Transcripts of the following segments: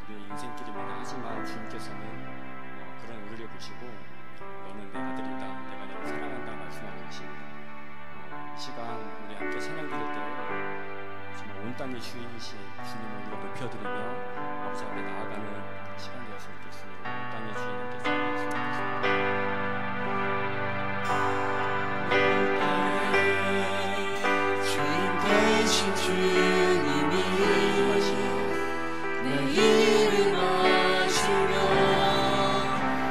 우리의 인생길입니다. 하지만 주님께서는 그런 우리를 보시고 너는 내 아들이다, 내가 너를 사랑한다 말씀하고 계십니다. 이 시간 우리 함께 찬양 드릴 때 정말 온 땅의 주인이신 주님을 우리가 높여드리며 아버지 앞에 나아가는 시간 되었으면 좋겠습니다. 온 땅의 주인 함께 찬양했으면 좋겠습니다. 주님이 내 이름 아시며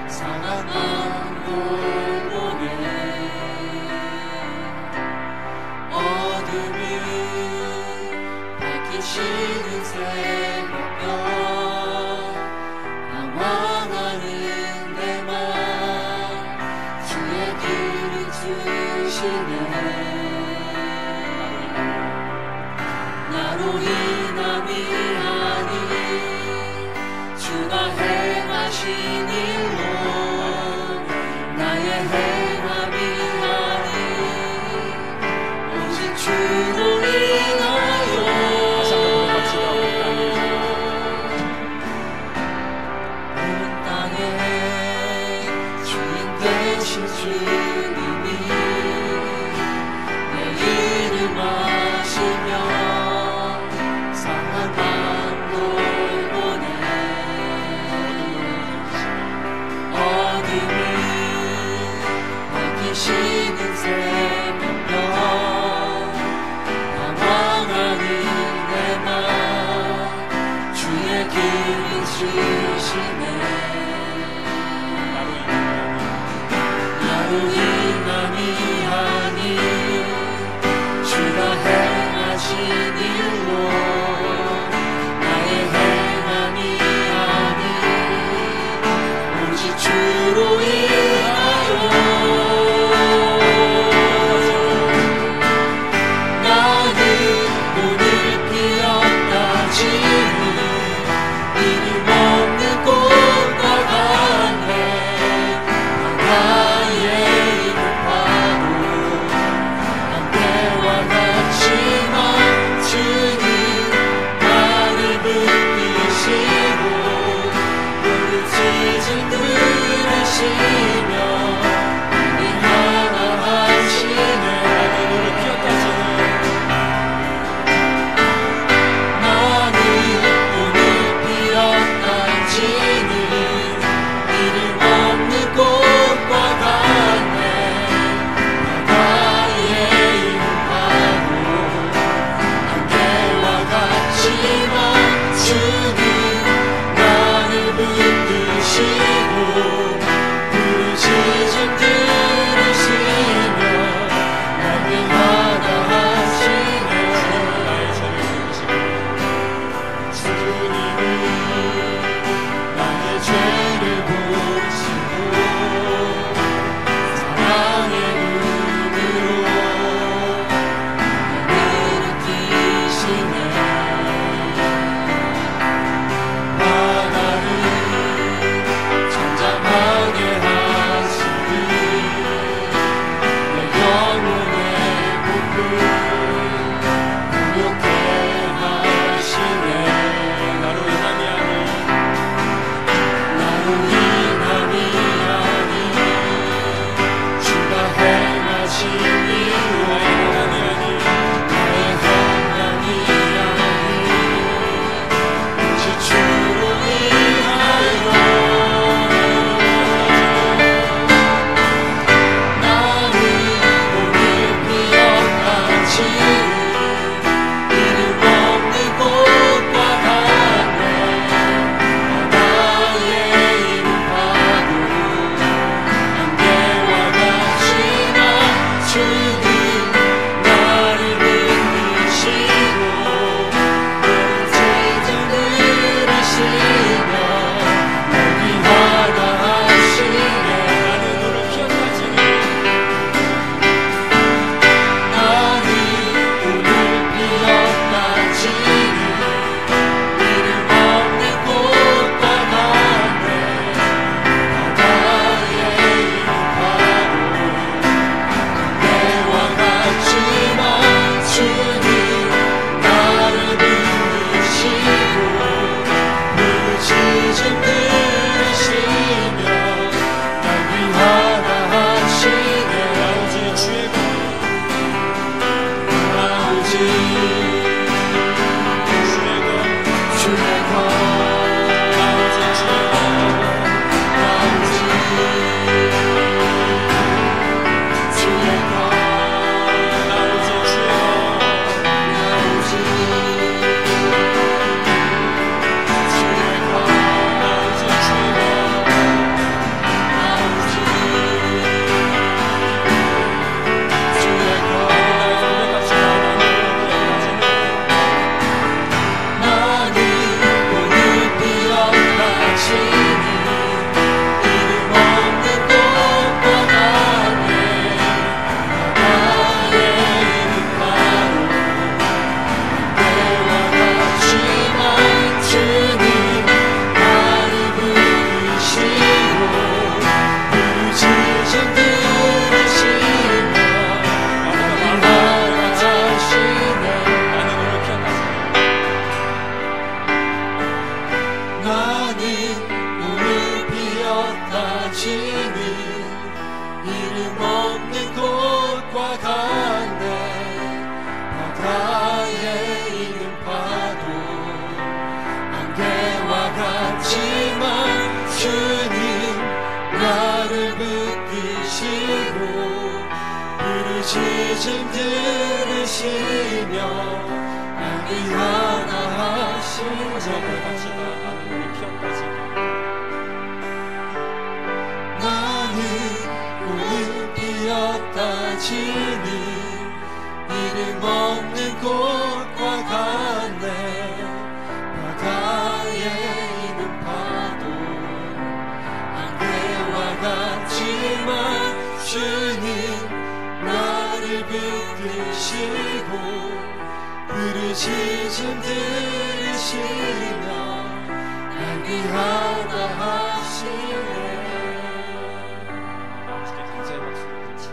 상한 돌보네 어둠을 밝히시는 새벽별 방황하는 내 맘 주의 길을 주시네 나로 인함이 아니 주가 행하신 일로 나의 행함이 아니 오직 주로 인하여 온 땅에 주인 되신 주님이 내 이름 아시며 시는 새벽별 방황하는 내 맘 주의 길을 주시네 나로 인함이 아니 주가 행하신 일로 나의 행함이 아니 오직 주로 인하여 주님 오늘 비었다 지는 이름 없는 곳과 같네. 바다에 있는 파도 안개와 같지만 주님 나를 붙드시고 부르짖음 들으시며 날 위하나 하시네. 나는 오늘 비었다 지는 이름 없는 곳과 같네. 바다에 있는 파도 안개와 같지만 주님 나를 붙드시고 부르짖음 들으시며 날 위하다 하시네. 아버지께 감사의 박수를 드립니다.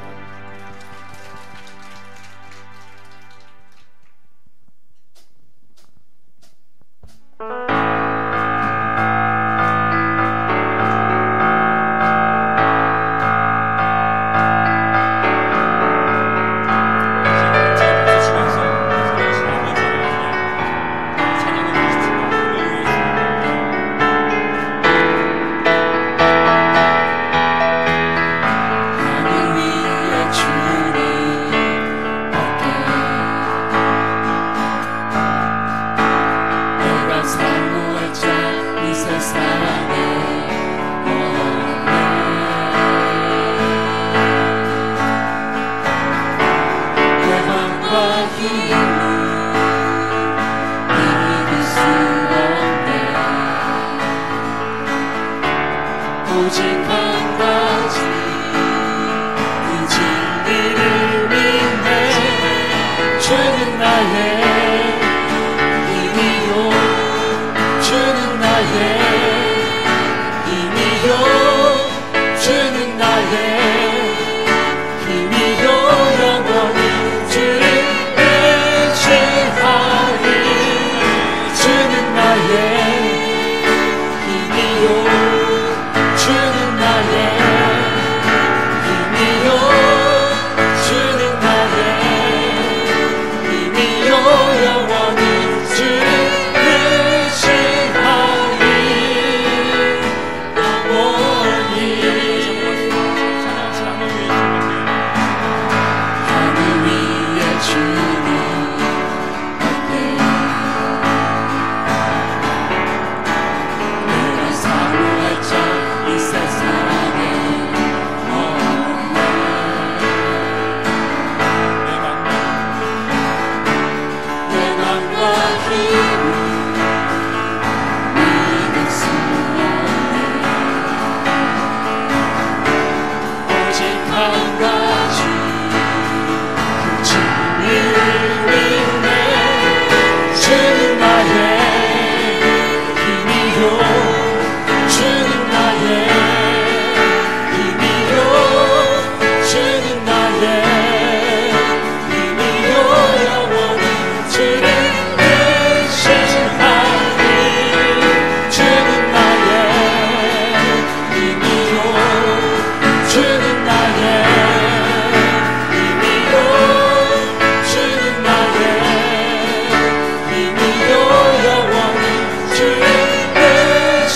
오직 한 가지 그 진리를 믿네. 주는 나의 힘이요 주는 나의 힘이요 주는 나의 힘이요 영원히 주를 의지하리. 주는 나의 힘이요 주는 나의 힘이요 주는 나의 힘이요 영원히 주를 의지하리. 영원히 하늘 위에 주님 함께 내가 사모할 자 이 세상에 없네. 내 맘과 힘을 믿을 수 없네. 오직 한 가지 그 진리를 믿네. 주는 나의 힘이요 주는 나의 힘이요 주는 나의 힘이요 영원히 주를 의지하리. 주는 나의 힘이요 주는 나의 힘이요 주는 나의 힘이요 영원히 주를 의지하리.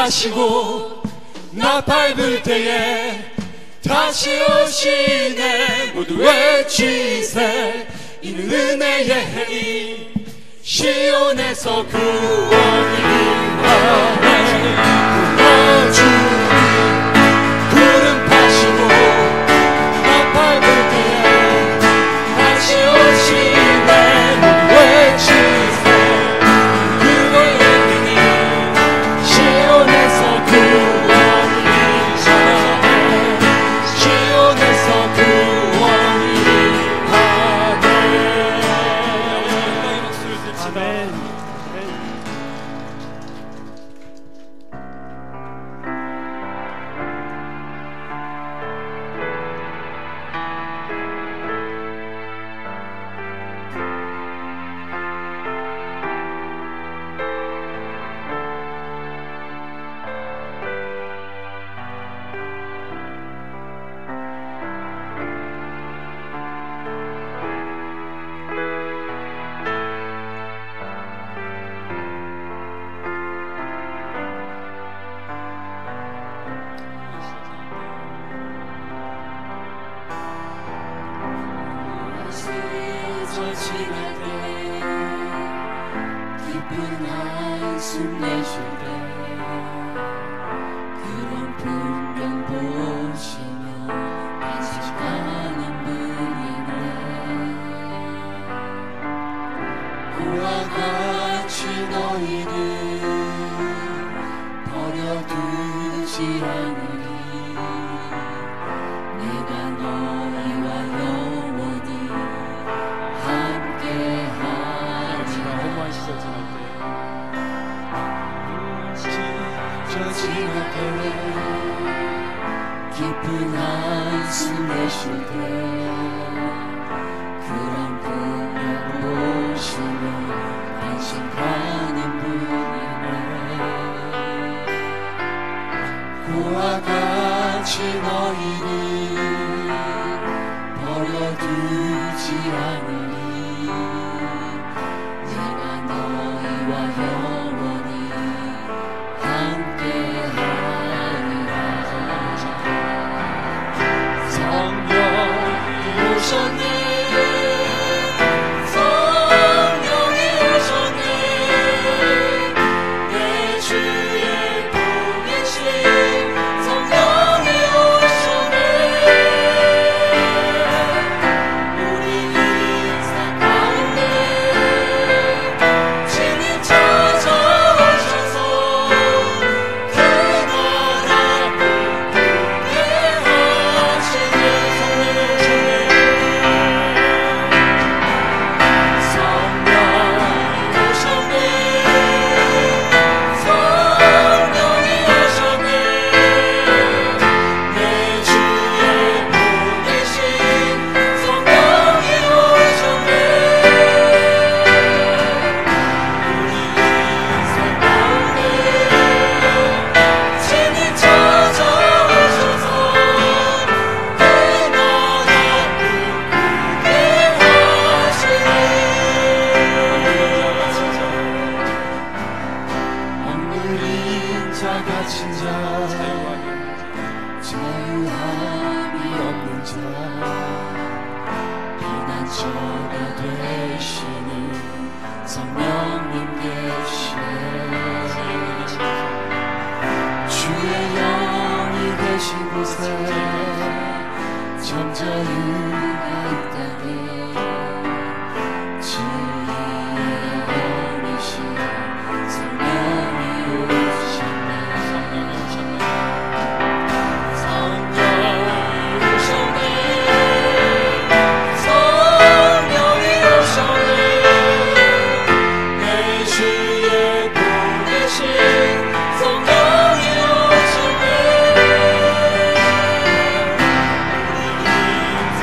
하시고 나 밟을 때에 다시 오시네. 모두 외치세. 이는 은혜의 해이 시온에서 구원이 임하네. 불러주니 구름 파시고 나 밟을 때에 다시 오시네. 모두 외치세. 그의 은혜니 시온에서 구원이 임하네. 시온에서 구원이 임하네. 영광의 박수를 듭시다. 아멘. 저 지날 때 깊은 한숨 내쉴 때 그런 풍경 보시며 안식하는 분이네. 그와 같이 너희를 버려두지 않으리. 내가 너희와 영원히 함께하리라. 허무한 시절 지날 때 저 지날 때 깊은 한숨 내쉴 때 그런 풍경 보시며 안식하는 분이네. 그와 같이 너희를 버려두지 않으리. 내가 너희와 영원히 함께하리라. 성령이 오셨네. 성령이 오셨네. 내 주의 보내신 성령이 오셨네. 우리 인생 가운데 친히 찾아오셔서 그 나라 꿈꾸게 하시네. 성령이 오셨네. 성령이 오셨네. 내 주의 보내신 성령이 오셨네. 우리 인생 가운데 친히 찾아오셔서 그 나라 꿈꾸게 하시네. 억눌린 자 갇힌 자 자유함이 없는 자 피난처가 되시는 성령님 계시네. 주의 영이 계신 곳에 정자유가 있다네. 진리의 영이신 성령이 오셨네. 성령이 오셨네. 성령이 오셨네. 내 주의 보내신 성령이 오셨네. 우리 인생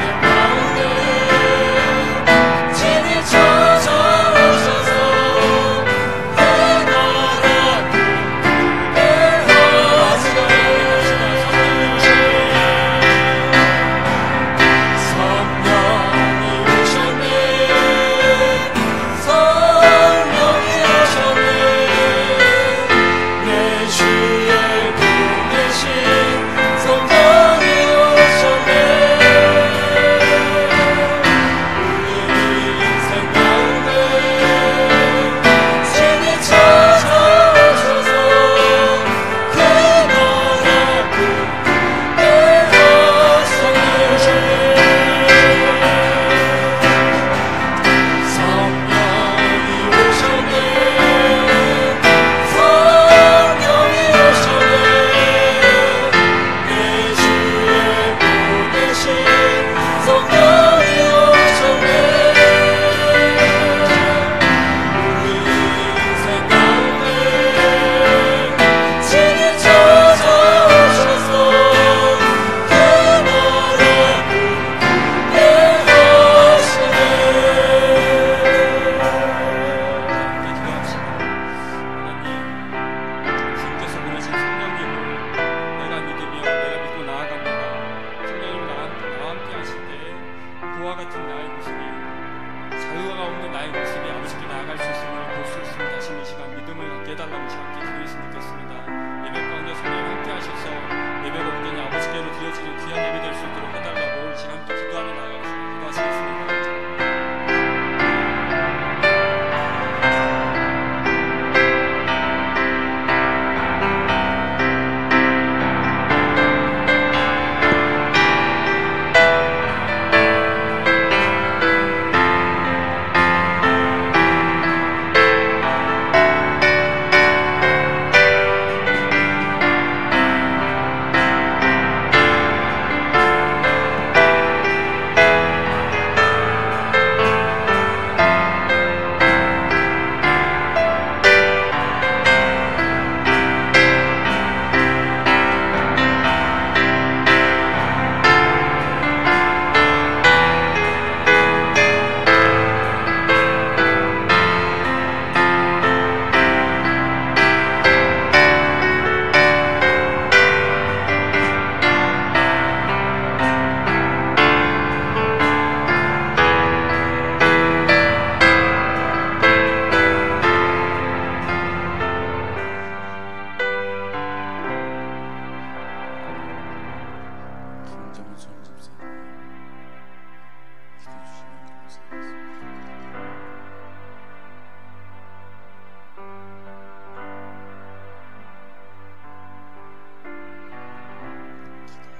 해달라고 주 함께 기도했으면 좋겠습니다. 예배 가운데 성령 함께 하셔서 예배가 온전히 아버지께로 드려지는 귀한 예배 될 수 있도록 해달라고 이 시간 함께 기도하며 나아가겠습니다.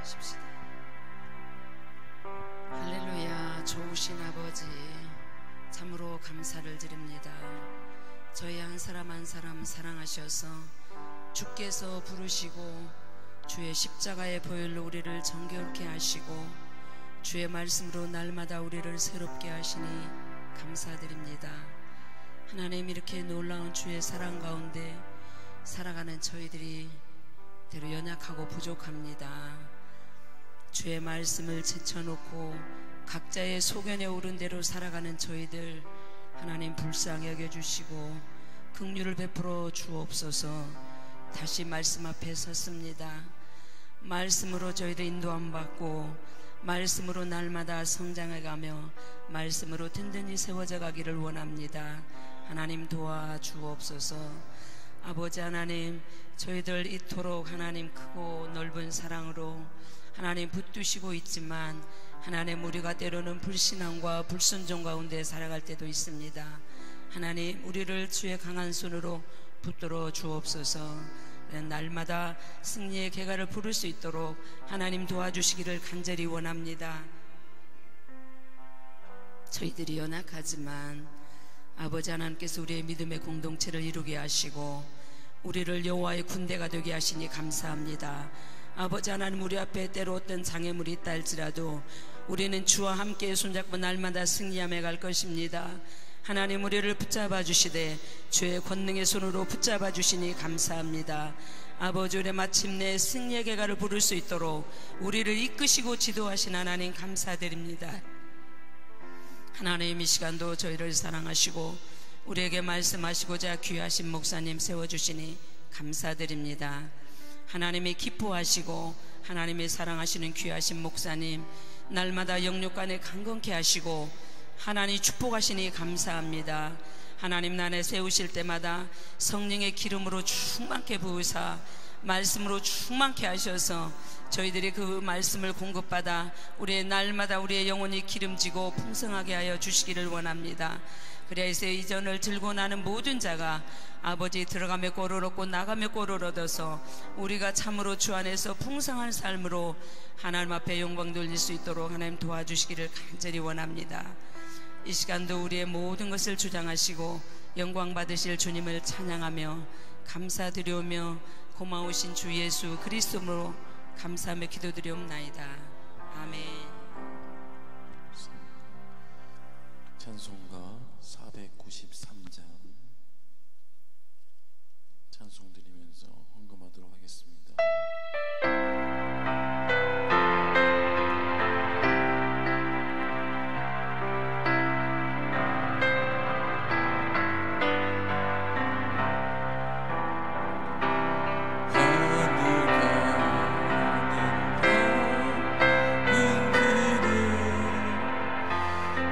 기도하시겠습니다. 할렐루야. 좋으신 아버지, 참으로 감사를 드립니다. 저희 한 사람 한 사람 사랑하셔서 주께서 부르시고 주의 십자가의 보혈로 우리를 정결케 하시고 주의 말씀으로 날마다 우리를 새롭게 하시니 감사드립니다. 하나님, 이렇게 놀라운 주의 사랑 가운데 살아가는 저희들이 때로 연약하고 부족합니다. 주의 말씀을 제쳐놓고 각자의 소견에 오른 대로 살아가는 저희들 하나님 불쌍히 여겨주시고 긍휼을 베풀어 주옵소서. 다시 말씀 앞에 섰습니다. 말씀으로 저희들 인도함 받고 말씀으로 날마다 성장해가며 말씀으로 든든히 세워져 가기를 원합니다. 하나님 도와주옵소서. 아버지 하나님, 저희들 이토록 하나님 크고 넓은 사랑으로 하나님 붙드시고 있지만 하나님, 우리가 때로는 불신앙과 불순종 가운데 살아갈 때도 있습니다. 하나님, 우리를 주의 강한 손으로 붙들어 주옵소서. 날마다 승리의 계가를 부를 수 있도록 하나님 도와주시기를 간절히 원합니다. 저희들이 연약하지만 아버지 하나님께서 우리의 믿음의 공동체를 이루게 하시고 우리를 여호와의 군대가 되게 하시니 감사합니다. 아버지 하나님, 우리 앞에 때로 어떤 장애물이 있다 할지라도 우리는 주와 함께 손잡고 날마다 승리하며 갈 것입니다. 하나님, 우리를 붙잡아 주시되 주의 권능의 손으로 붙잡아 주시니 감사합니다. 아버지, 우리 마침내 승리의 계가를 부를 수 있도록 우리를 이끄시고 지도하신 하나님 감사드립니다. 하나님, 이 시간도 저희를 사랑하시고 우리에게 말씀하시고자 귀하신 목사님 세워주시니 감사드립니다. 하나님이 기뻐하시고 하나님이 사랑하시는 귀하신 목사님 날마다 영육간에 강건케 하시고 하나님 축복하시니 감사합니다. 하나님 나에 세우실 때마다 성령의 기름으로 충만케 부으사 말씀으로 충만케 하셔서 저희들이 그 말씀을 공급받아 우리의 날마다 우리의 영혼이 기름지고 풍성하게 하여 주시기를 원합니다. 그래서 이전을 들고 나는 모든 자가 아버지 들어가며 꼴을 얻고 나가며 꼴을 얻어서 우리가 참으로 주 안에서 풍성한 삶으로 하나님 앞에 영광 돌릴 수 있도록 하나님 도와주시기를 간절히 원합니다. 이 시간도 우리의 모든 것을 주장하시고 영광 받으실 주님을 찬양하며 감사드리오며 고마우신 주 예수 그리스도로 감사하며 기도드리옵나이다. 아멘. 찬송가 493장 찬송 드리면서 헌금하도록 하겠습니다.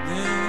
내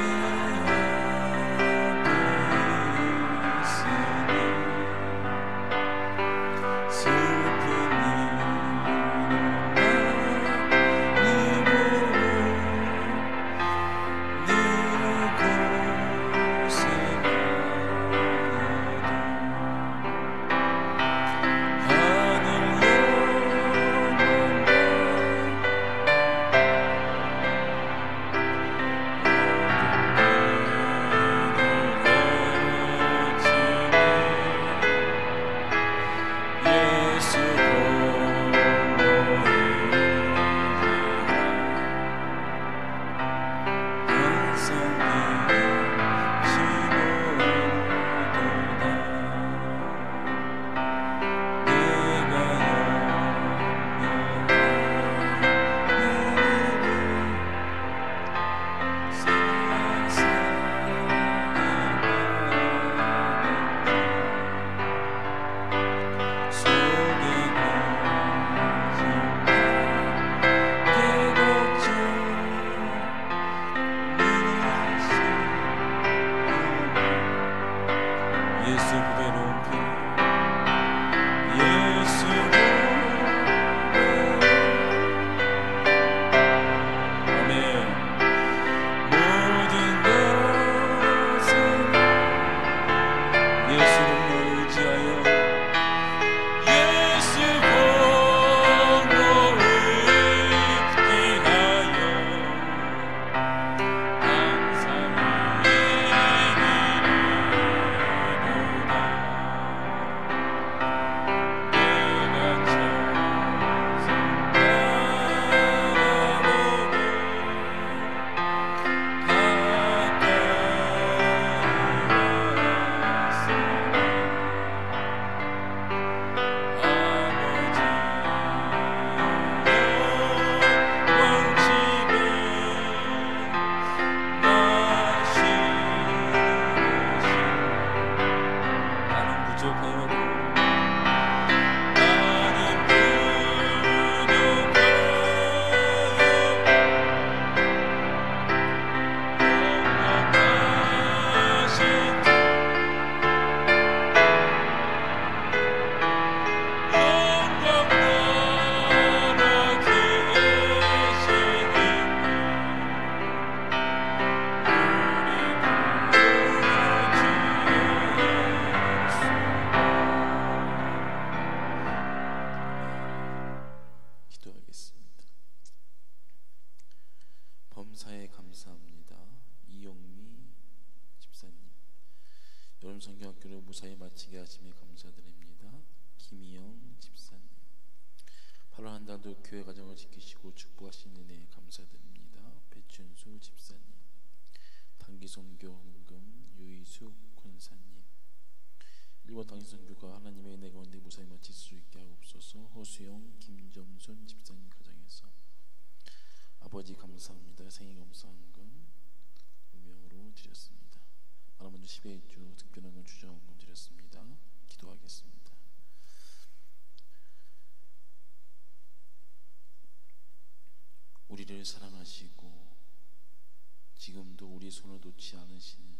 범사에 감사합니다. 이영미 집사님, 여름 성경학교를 무사히 마치게 하심에 감사드립니다. 김희영 집사님, 8월 한 달도 교회 가정을 지키시고 축복하신 은혜에 감사드립니다. 배춘수 집사님, 단기 선교 헌금 유희숙 권사님, 일본 단기 선교가 하나님의 은혜 가운데 무사히 마칠 수 있게 하옵소서. 허수영 김정순 집사님 가정에서 아버지 감사합니다. 생일 감사헌금 운명으로 드렸습니다. 하나님은 11주 특별헌금 주정헌금 드렸습니다. 기도하겠습니다. 우리를 사랑하시고 지금도 우리 손을 놓지 않으시는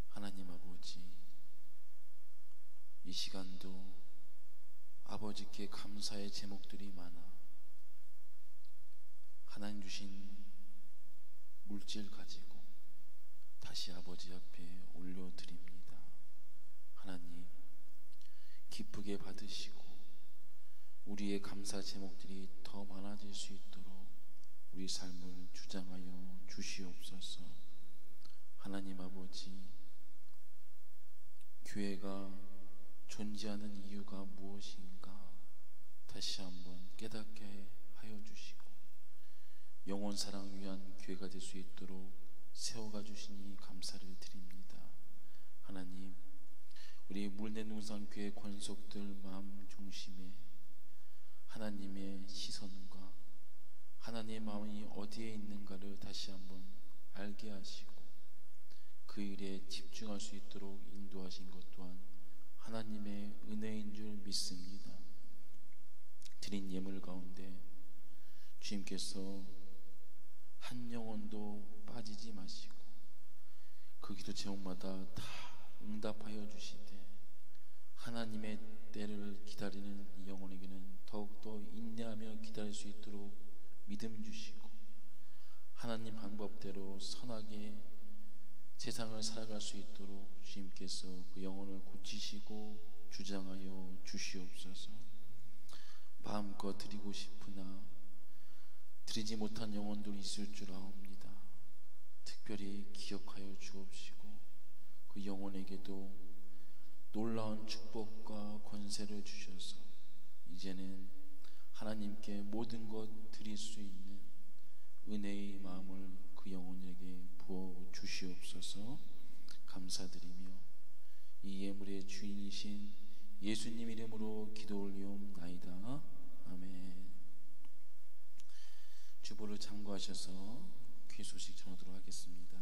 하나님 아버지, 이 시간도 아버지께 감사의 제목들이 많아 하나님 주신 물질 가지고 다시 아버지 앞에 올려드립니다. 하나님 기쁘게 받으시고 우리의 감사 제목들이 더 많아질 수 있도록 우리 삶을 주장하여 주시옵소서. 하나님 아버지, 교회가 존재하는 이유가 무엇인가 다시 한번 깨닫게 하여 주시고 영혼 사랑 위한 교회가 될 수 있도록 세워가 주시니 감사를 드립니다. 하나님, 우리 물내농산교회 권속들 마음 중심에 하나님의 시선과 하나님의 마음이 어디에 있는가를 다시 한번 알게 하시고 그 일에 집중할 수 있도록 인도하신 것 또한 하나님의 은혜인 줄 믿습니다. 드린 예물 가운데 주님께서 한 영혼도 빠지지 마시고 그 기도 제목마다 다 응답하여 주시되 하나님의 때를 기다리는 이 영혼에게는 더욱더 인내하며 기다릴 수 있도록 믿음 주시고 하나님 방법대로 선하게 세상을 살아갈 수 있도록 주님께서 그 영혼을 고치시고 주장하여 주시옵소서. 마음껏 드리고 싶으나 드리지 못한 영혼들이 있을 줄 아옵니다. 특별히 기억하여 주옵시고 그 영혼에게도 놀라운 축복과 권세를 주셔서 이제는 하나님께 모든 것 드릴 수 있는 은혜의 마음을 그 영혼에게 부어 주시옵소서. 감사드리며 이 예물의 주인이신 예수님 이름으로 기도 올리옵나이다. 아멘. 주보를 참고하셔서 귀 소식 전하도록 하겠습니다.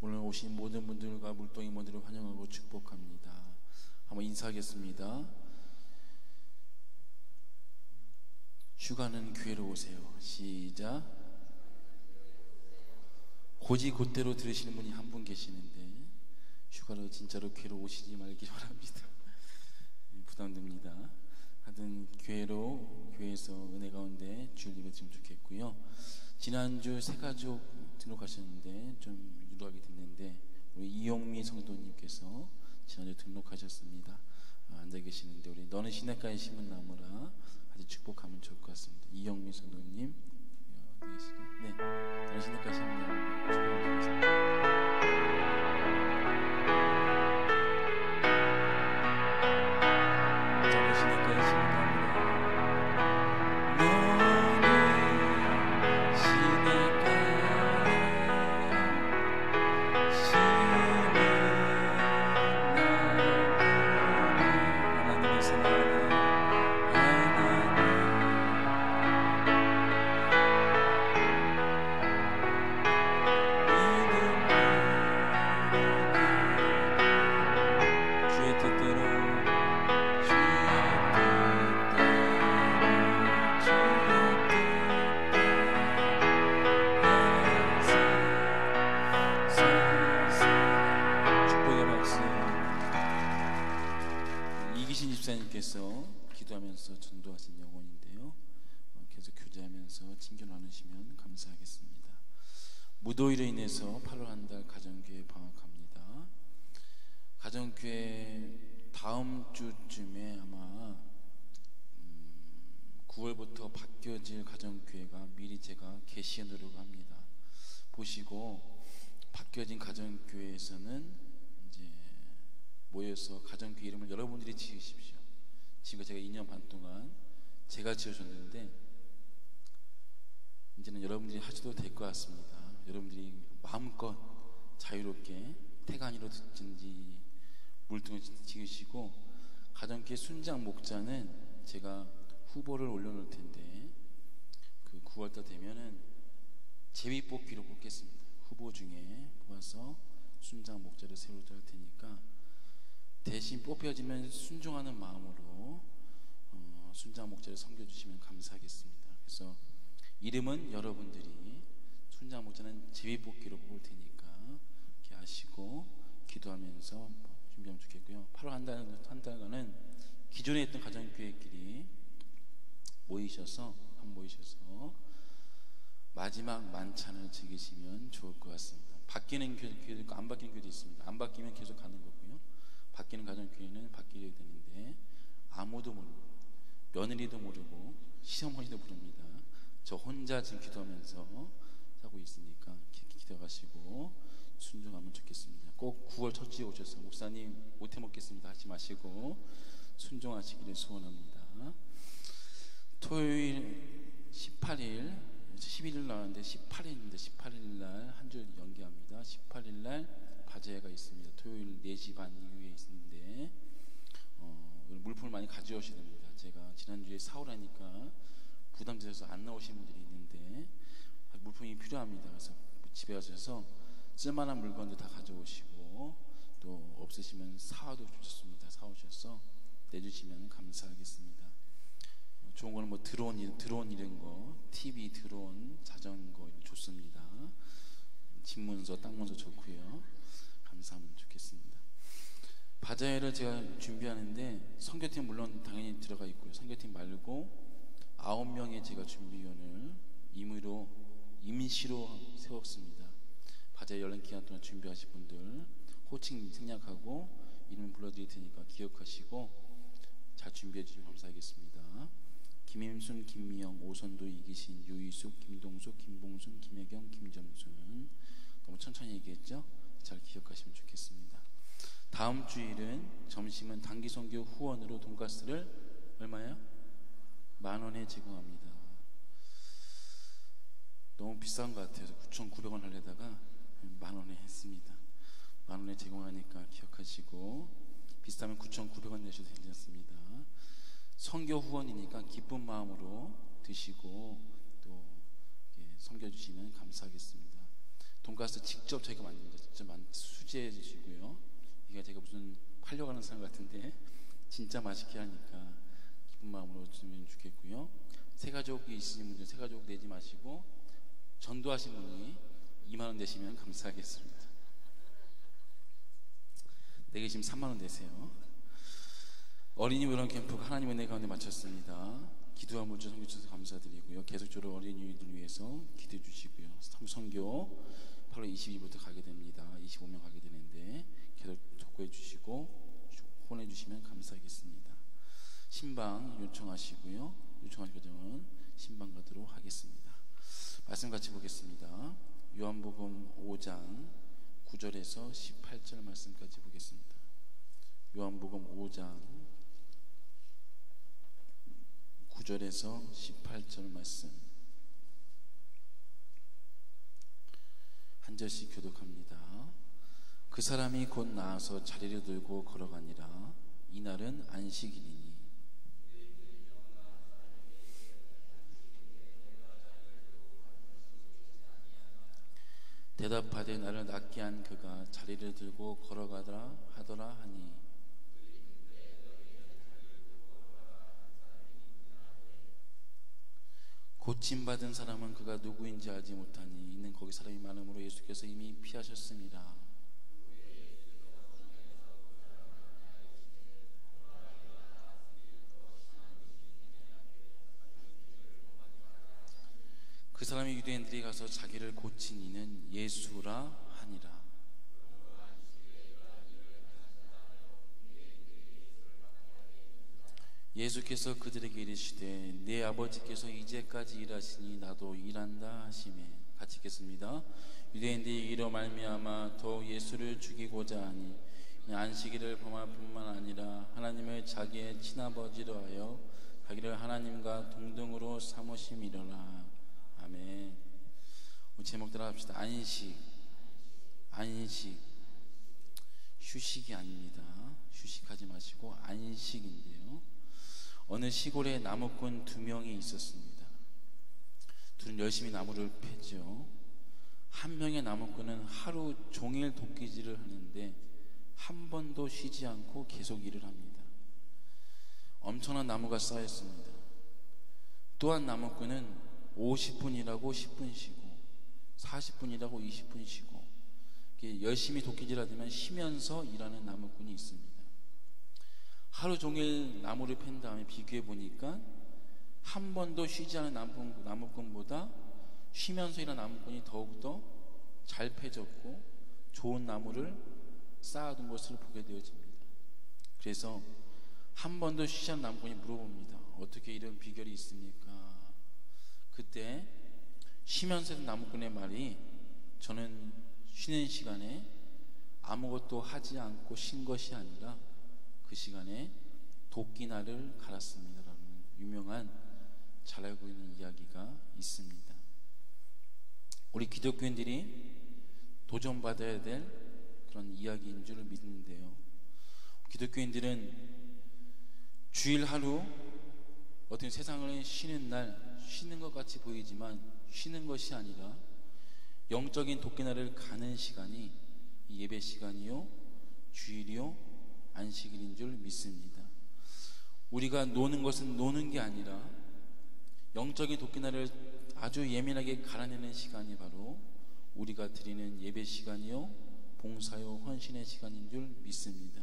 오늘 오신 모든 분들과 물동이 모두를 환영하고 축복합니다. 한번 인사하겠습니다. 휴가는 교회로 오세요. 시작. 고지 곧대로 들으시는 분이 한 분 계시는데 휴가로 진짜로 교회로 오시지 말기 바랍니다. 부담됩니다. 하여튼 교회에서 은혜 가운데 주일 예배 드리면 좋겠고요. 지난주 새가족 등록하셨는데 좀 유도하게 됐는데 우리 이용미 성도님께서 지난주 등록하셨습니다. 앉아 계시는데 우리 너는 시냇가에 심은 나무라 같이 축복하면 좋을 것 같습니다. 이용미 성도님 어디 계시죠? 네, 너는 시냇가에 심은 나무라 축복하겠습니다. 뜻대로 축복의 박수. 이기신 집사님께서 기도하면서 전도하신 영혼인데요, 계속 교제하면서 친교 나누시면 감사하겠습니다. 무더위로 인해서 8월 한 달 가정교회 방학합니다. 가정교회 다음 주쯤에 아마 9월부터 바뀌어질 가정교회가 미리 제가 게시해 놓으려고 합니다. 보시고 바뀌어진 가정교회에서는 이제 모여서 가정교회 이름을 여러분들이 지으십시오. 지금 제가 2년 반 동안 제가 지어줬는데 이제는 여러분들이 하셔도 될 것 같습니다. 여러분들이 마음껏 자유롭게 태간이로 듣든지 물등을 지으시고, 가정교회 순장 목자는 제가 후보를 올려놓을 텐데 그 9월달 되면은 제비뽑기로 뽑겠습니다. 후보 중에 뽑아서 순장 목자를 세우도록 할 테니까 대신 뽑혀지면 순종하는 마음으로 순장 목자를 섬겨주시면 감사하겠습니다. 그래서 이름은 여러분들이, 순장 목자는 제비뽑기로 뽑을 테니까 이렇게 하시고 기도하면서 준비하면 좋겠고요. 8월 한 달간은 기존에 있던 가정교회끼리 모이셔서 마지막 만찬을 즐기시면 좋을 것 같습니다. 바뀌는 교회도 있고 안 바뀌는 교회도 있습니다. 안 바뀌면 계속 가는 거고요. 바뀌는 가정교회는 바뀌어야 되는데 아무도 모르고 며느리도 모르고 시어머니도 모릅니다. 저 혼자 지금 기도하면서 하고 있으니까 기도하시고 순종하면 좋겠습니다. 꼭 9월 첫 주에 오셔서 목사님 못해 먹겠습니다 하지 마시고 순종하시기를 소원합니다. 토요일 18일 11일 나왔는데 18일인데 18일 날 한 줄 연기합니다. 18일 날 바제회가 있습니다. 토요일 4시 반 이후에 있는데 물품을 많이 가져오셔야 됩니다. 제가 지난주에 사오라니까 부담되셔서 안 나오신 분들이 있는데 물품이 필요합니다. 그래서 집에 가셔서 쓸만한 물건도 다 가져오시고 또 없으시면 사와도 좋습니다. 사오셔서 내주시면 감사하겠습니다. 좋은 거는 뭐 드론 이런 거, TV, 드론, 자전거 좋습니다. 집문서, 땅문서 좋고요. 감사하면 좋겠습니다. 바자회를 제가 준비하는데 선교팀 물론 당연히 들어가 있고요. 선교팀 말고 9명의 제가 준비위원을 임시로 세웠습니다. 바자회 열린 기간 동안 준비하실 분들 호칭 생략하고 이름 불러드릴 테니까 기억하시고 잘 준비해 주시면 감사하겠습니다. 김임순, 김미영, 오선도, 이기신, 유이숙, 김동숙, 김봉순, 김혜경, 김점순. 너무 천천히 얘기했죠? 잘 기억하시면 좋겠습니다. 다음 주일은 점심은 단기선교 후원으로 돈가스를 얼마예요? 10,000원에 제공합니다. 너무 비싼 것 같아서 9,900원 하려다가 10,000원에 했습니다. 10,000원에 제공하니까 기억하시고 비싸면 9,900원 내셔도 괜찮습니다. 선교 후원이니까 기쁜 마음으로 드시고 또 섬겨주시면 감사하겠습니다. 돈가스 직접 저희가 만듭니다. 직접 수제해 주시고요. 이게 제가 무슨 팔려고 하는 사람 같은데 진짜 맛있게 하니까 기쁜 마음으로 주시면 좋겠고요. 새가족이 있으신 분들 새가족 내지 마시고 전도하신 분이 20,000원 내시면 감사하겠습니다. 내계시면 30,000원 내세요. 어린이 무령 캠프가 하나님의 은혜 가운데 마쳤습니다. 기도와 물질 선교 주셔서 감사드리고요. 계속적으로 어린이들 위해서 기도해 주시고요. 선교 8월 22일부터 가게 됩니다. 25명 가게 되는데 계속 독고해 주시고 후원해 주시면 감사하겠습니다. 신방 요청하시고요. 요청하신 과정은 신방 가도록 하겠습니다. 말씀 같이 보겠습니다. 요한복음 5장 9절에서 18절 말씀까지 보겠습니다. 요한복음 5장 9절에서 18절 말씀 한 절씩 교독합니다. 그 사람이 곧 나아서 자리를 들고 걸어가니라. 이날은 안식일이니 대답하되 나를 낫게 한 그가 자리를 들고 걸어가더라 하더라 하니 고침받은 사람은 그가 누구인지 알지 못하니 이는 거기 사람이 많음으로 예수께서 이미 피하셨습니다. 그 사람이 유대인들이 가서 자기를 고친 이는 예수라 하니라. 예수께서 그들에게 이르시되 내 아버지께서 이제까지 일하시니 나도 일한다 하시매. 같이 읽겠습니다. 유대인들이 이로 말미암아 더욱 예수를 죽이고자 하니 안식일을 범할 뿐만 아니라 하나님을 자기의 친아버지로 하여 자기를 하나님과 동등으로 삼으심이로라. 아멘. 제목 따라 합시다. 안식. 휴식이 아닙니다. 휴식하지 마시고 안식인데요. 어느 시골에 나무꾼 2명이 있었습니다. 둘은 열심히 나무를 패죠. 한 명의 나무꾼은 하루 종일 도끼질을 하는데 한 번도 쉬지 않고 계속 일을 합니다. 엄청난 나무가 쌓였습니다. 또한 나무꾼은 50분 일하고 10분 쉬고 40분 일하고 20분 쉬고 열심히 도끼질하지만 쉬면서 일하는 나무꾼이 있습니다. 하루 종일 나무를 팬 다음에 비교해 보니까 한 번도 쉬지 않은 나무꾼보다 쉬면서 일하는 나무꾼이 더욱더 잘 패졌고 좋은 나무를 쌓아둔 것을 보게 되어집니다. 그래서 한 번도 쉬지 않은 나무꾼이 물어봅니다. 어떻게 이런 비결이 있습니까? 그때 쉬면서 나무꾼의 말이 저는 쉬는 시간에 아무것도 하지 않고 쉰 것이 아니라 그 시간에 도끼날을 갈았습니다 라는 유명한 잘 알고 있는 이야기가 있습니다. 우리 기독교인들이 도전받아야 될 그런 이야기인 줄 믿는데요. 기독교인들은 주일 하루 어떤 세상을 쉬는 날 쉬는 것 같이 보이지만 쉬는 것이 아니라 영적인 도끼날을 가는 시간이 예배 시간이요 주일이요 안식일인 줄 믿습니다. 우리가 노는 것은 노는 게 아니라 영적인 도끼날을 아주 예민하게 갈아내는 시간이 바로 우리가 드리는 예배 시간이요 봉사요 헌신의 시간인 줄 믿습니다.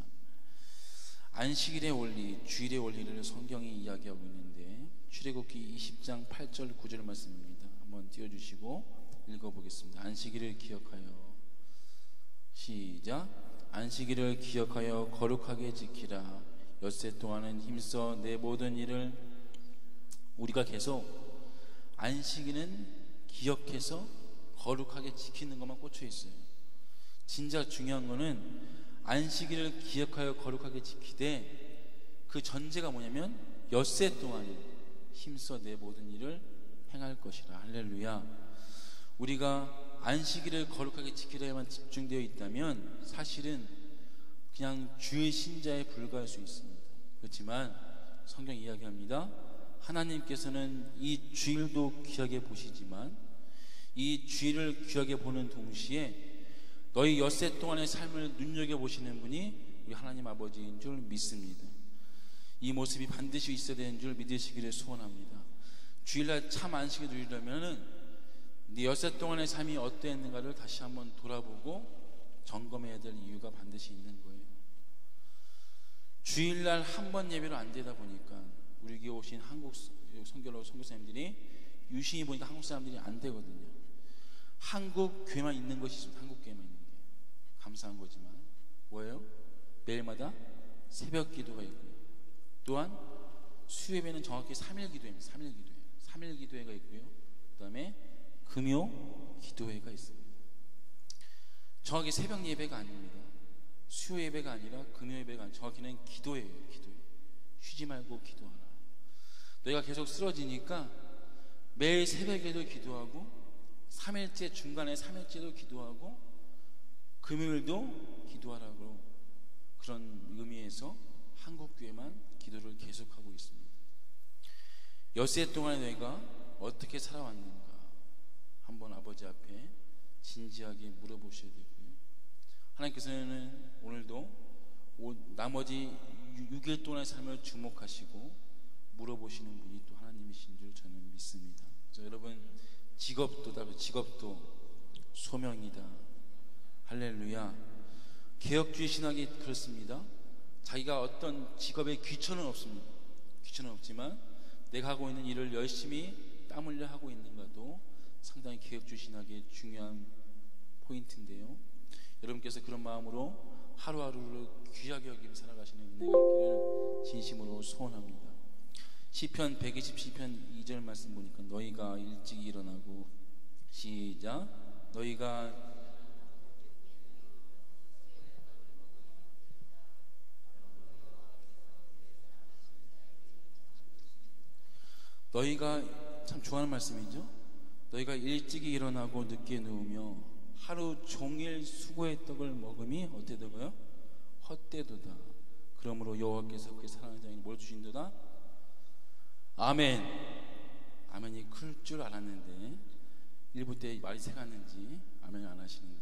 안식일의 원리, 주일의 원리를 성경이 이야기하고 있는데 출애굽기 20장 8절 9절 말씀입니다. 한번 띄워주시고 읽어보겠습니다. 안식일을 기억하여 시작. 안식일을 기억하여 거룩하게 지키라. 엿새 동안은 힘써 내 모든 일을 우리가 계속 안식일은 기억해서 거룩하게 지키는 것만 꽂혀 있어요. 진짜 중요한 거는 안식일을 기억하여 거룩하게 지키되 그 전제가 뭐냐면 엿새 동안은 힘써 내 모든 일을 행할 것이라. 할렐루야. 우리가 안식일을 거룩하게 지키려야만 집중되어 있다면 사실은 그냥 주의 신자에 불과할 수 있습니다. 그렇지만 성경 이야기합니다. 하나님께서는 이 주일도 귀하게 보시지만 이 주일을 귀하게 보는 동시에 너희 엿새 동안의 삶을 눈여겨보시는 분이 우리 하나님 아버지인 줄 믿습니다. 이 모습이 반드시 있어야 되는 줄 믿으시기를 소원합니다. 주일날 참 안식을 누리려면 네 엿새 동안의 삶이 어땠는가를 다시 한번 돌아보고 점검해야 될 이유가 반드시 있는 거예요. 주일날 한 번 예배로 안 되다 보니까 우리 교회 오신 한국 선교사님들이 유심히 보니까 한국 사람들이 안 되거든요. 한국 교회만 있는 것이 있습니다. 한국 교회만 있는 게 감사한 거지만 뭐예요? 매일마다 새벽 기도가 있고요. 또한 수요예배는 정확히 3일 기도회입니다. 3일 기도회가 있고요. 그 다음에 금요 기도회가 있습니다. 정확히 새벽 예배가 아닙니다. 수요 예배가 아니라 금요 예배가 아니라 정확히는 기도회예요. 기도회. 쉬지 말고 기도하라. 너희가 계속 쓰러지니까 매일 새벽에도 기도하고 3일째 중간에 3일째도 기도하고 금요일도 기도하라고 그런 의미에서 한국교회만 기도를 계속하고 있습니다. 엿새 동안에 너희가 어떻게 살아왔는가 한번 아버지 앞에 진지하게 물어보셔야 되고요. 하나님께서는 오늘도 나머지 6일 동안의 삶을 주목하시고 물어보시는 분이 또 하나님이신 줄 저는 믿습니다. 그죠? 여러분, 직업도 소명이다. 할렐루야. 개혁주의 신학이 그렇습니다. 자기가 어떤 직업에 귀천은 없습니다. 귀천은 없지만 내가 하고 있는 일을 열심히 땀 흘려 하고 있는가도 상당히 개혁주의 신학의 중요한 포인트인데요. 여러분께서 그런 마음으로 하루하루를 귀하게 여기며 살아가시는 은혜가 있기를 진심으로 소원합니다. 시편 127편 2절 말씀 보니까 너희가 일찍 일어나고, 시작, 너희가 참 좋아하는 말씀이죠. 너희가 일찍이 일어나고 늦게 누우며 하루 종일 수고의 떡을 먹음이 어때도고요? 헛되도다. 그러므로 여호와께서 그의 사랑하는 자에게 뭘 주신도다? 아멘. 아멘이 클 줄 알았는데 일부 때 말이 새갔는지 아멘을 안 하시는데,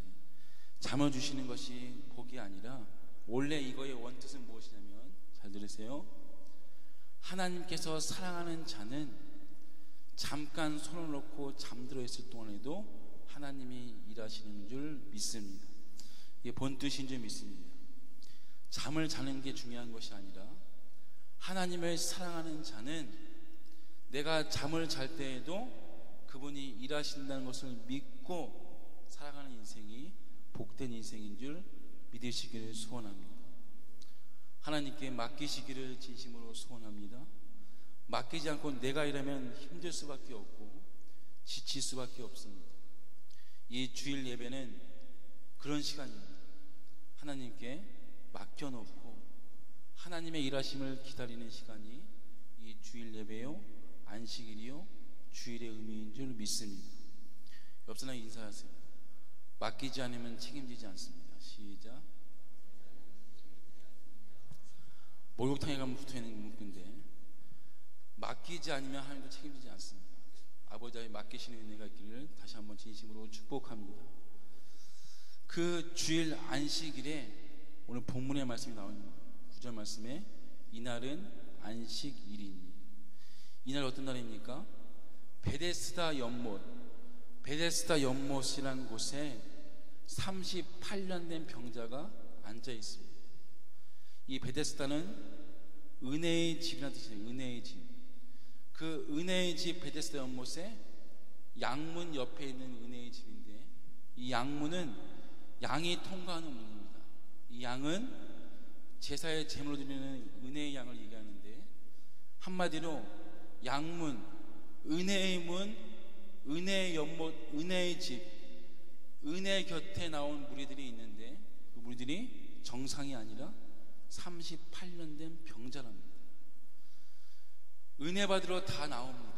잠을 주시는 것이 복이 아니라 원래 이거의 원뜻은 무엇이냐면, 잘 들으세요, 하나님께서 사랑하는 자는 잠깐 손을 놓고 잠들어 있을 동안에도 하나님이 일하시는 줄 믿습니다. 이게 본뜻인 줄 믿습니다. 잠을 자는 게 중요한 것이 아니라 하나님을 사랑하는 자는 내가 잠을 잘 때에도 그분이 일하신다는 것을 믿고 살아가는 인생이 복된 인생인 줄 믿으시기를 소원합니다. 하나님께 맡기시기를 진심으로 소원합니다. 맡기지 않고 내가 일하면 힘들 수밖에 없고 지칠 수밖에 없습니다. 이 주일 예배는 그런 시간입니다. 하나님께 맡겨놓고 하나님의 일하심을 기다리는 시간이 이 주일 예배요, 안식일이요, 주일의 의미인 줄 믿습니다. 옆 사람 인사하세요. 맡기지 않으면 책임지지 않습니다. 시작. 목욕탕에 가면 붙어있는 문구인데, 맡기지 않으면 하나님도 책임지지 않습니다. 아버지의 맡기시는 은혜가 있기를 다시 한번 진심으로 축복합니다. 그 주일 안식일에 오늘 본문의 말씀이 나옵니다. 9절 말씀에 이날은 안식일이니, 이날 어떤 날입니까? 베데스다 연못이라는 곳에 38년 된 병자가 앉아 있습니다. 이 베데스다는 은혜의 집이라는 뜻이에요. 은혜의 집. 그 은혜의 집 베데스다 연못에 양문 옆에 있는 은혜의 집인데, 이 양문은 양이 통과하는 문입니다. 이 양은 제사의 제물로 드리는 은혜의 양을 얘기하는데, 한마디로 양문, 은혜의 문, 은혜의 연못, 은혜의 집, 은혜 곁에 나온 무리들이 있는데, 그 무리들이 정상이 아니라 38년 된 병자랍니다. 은혜 받으러 다 나옵니다.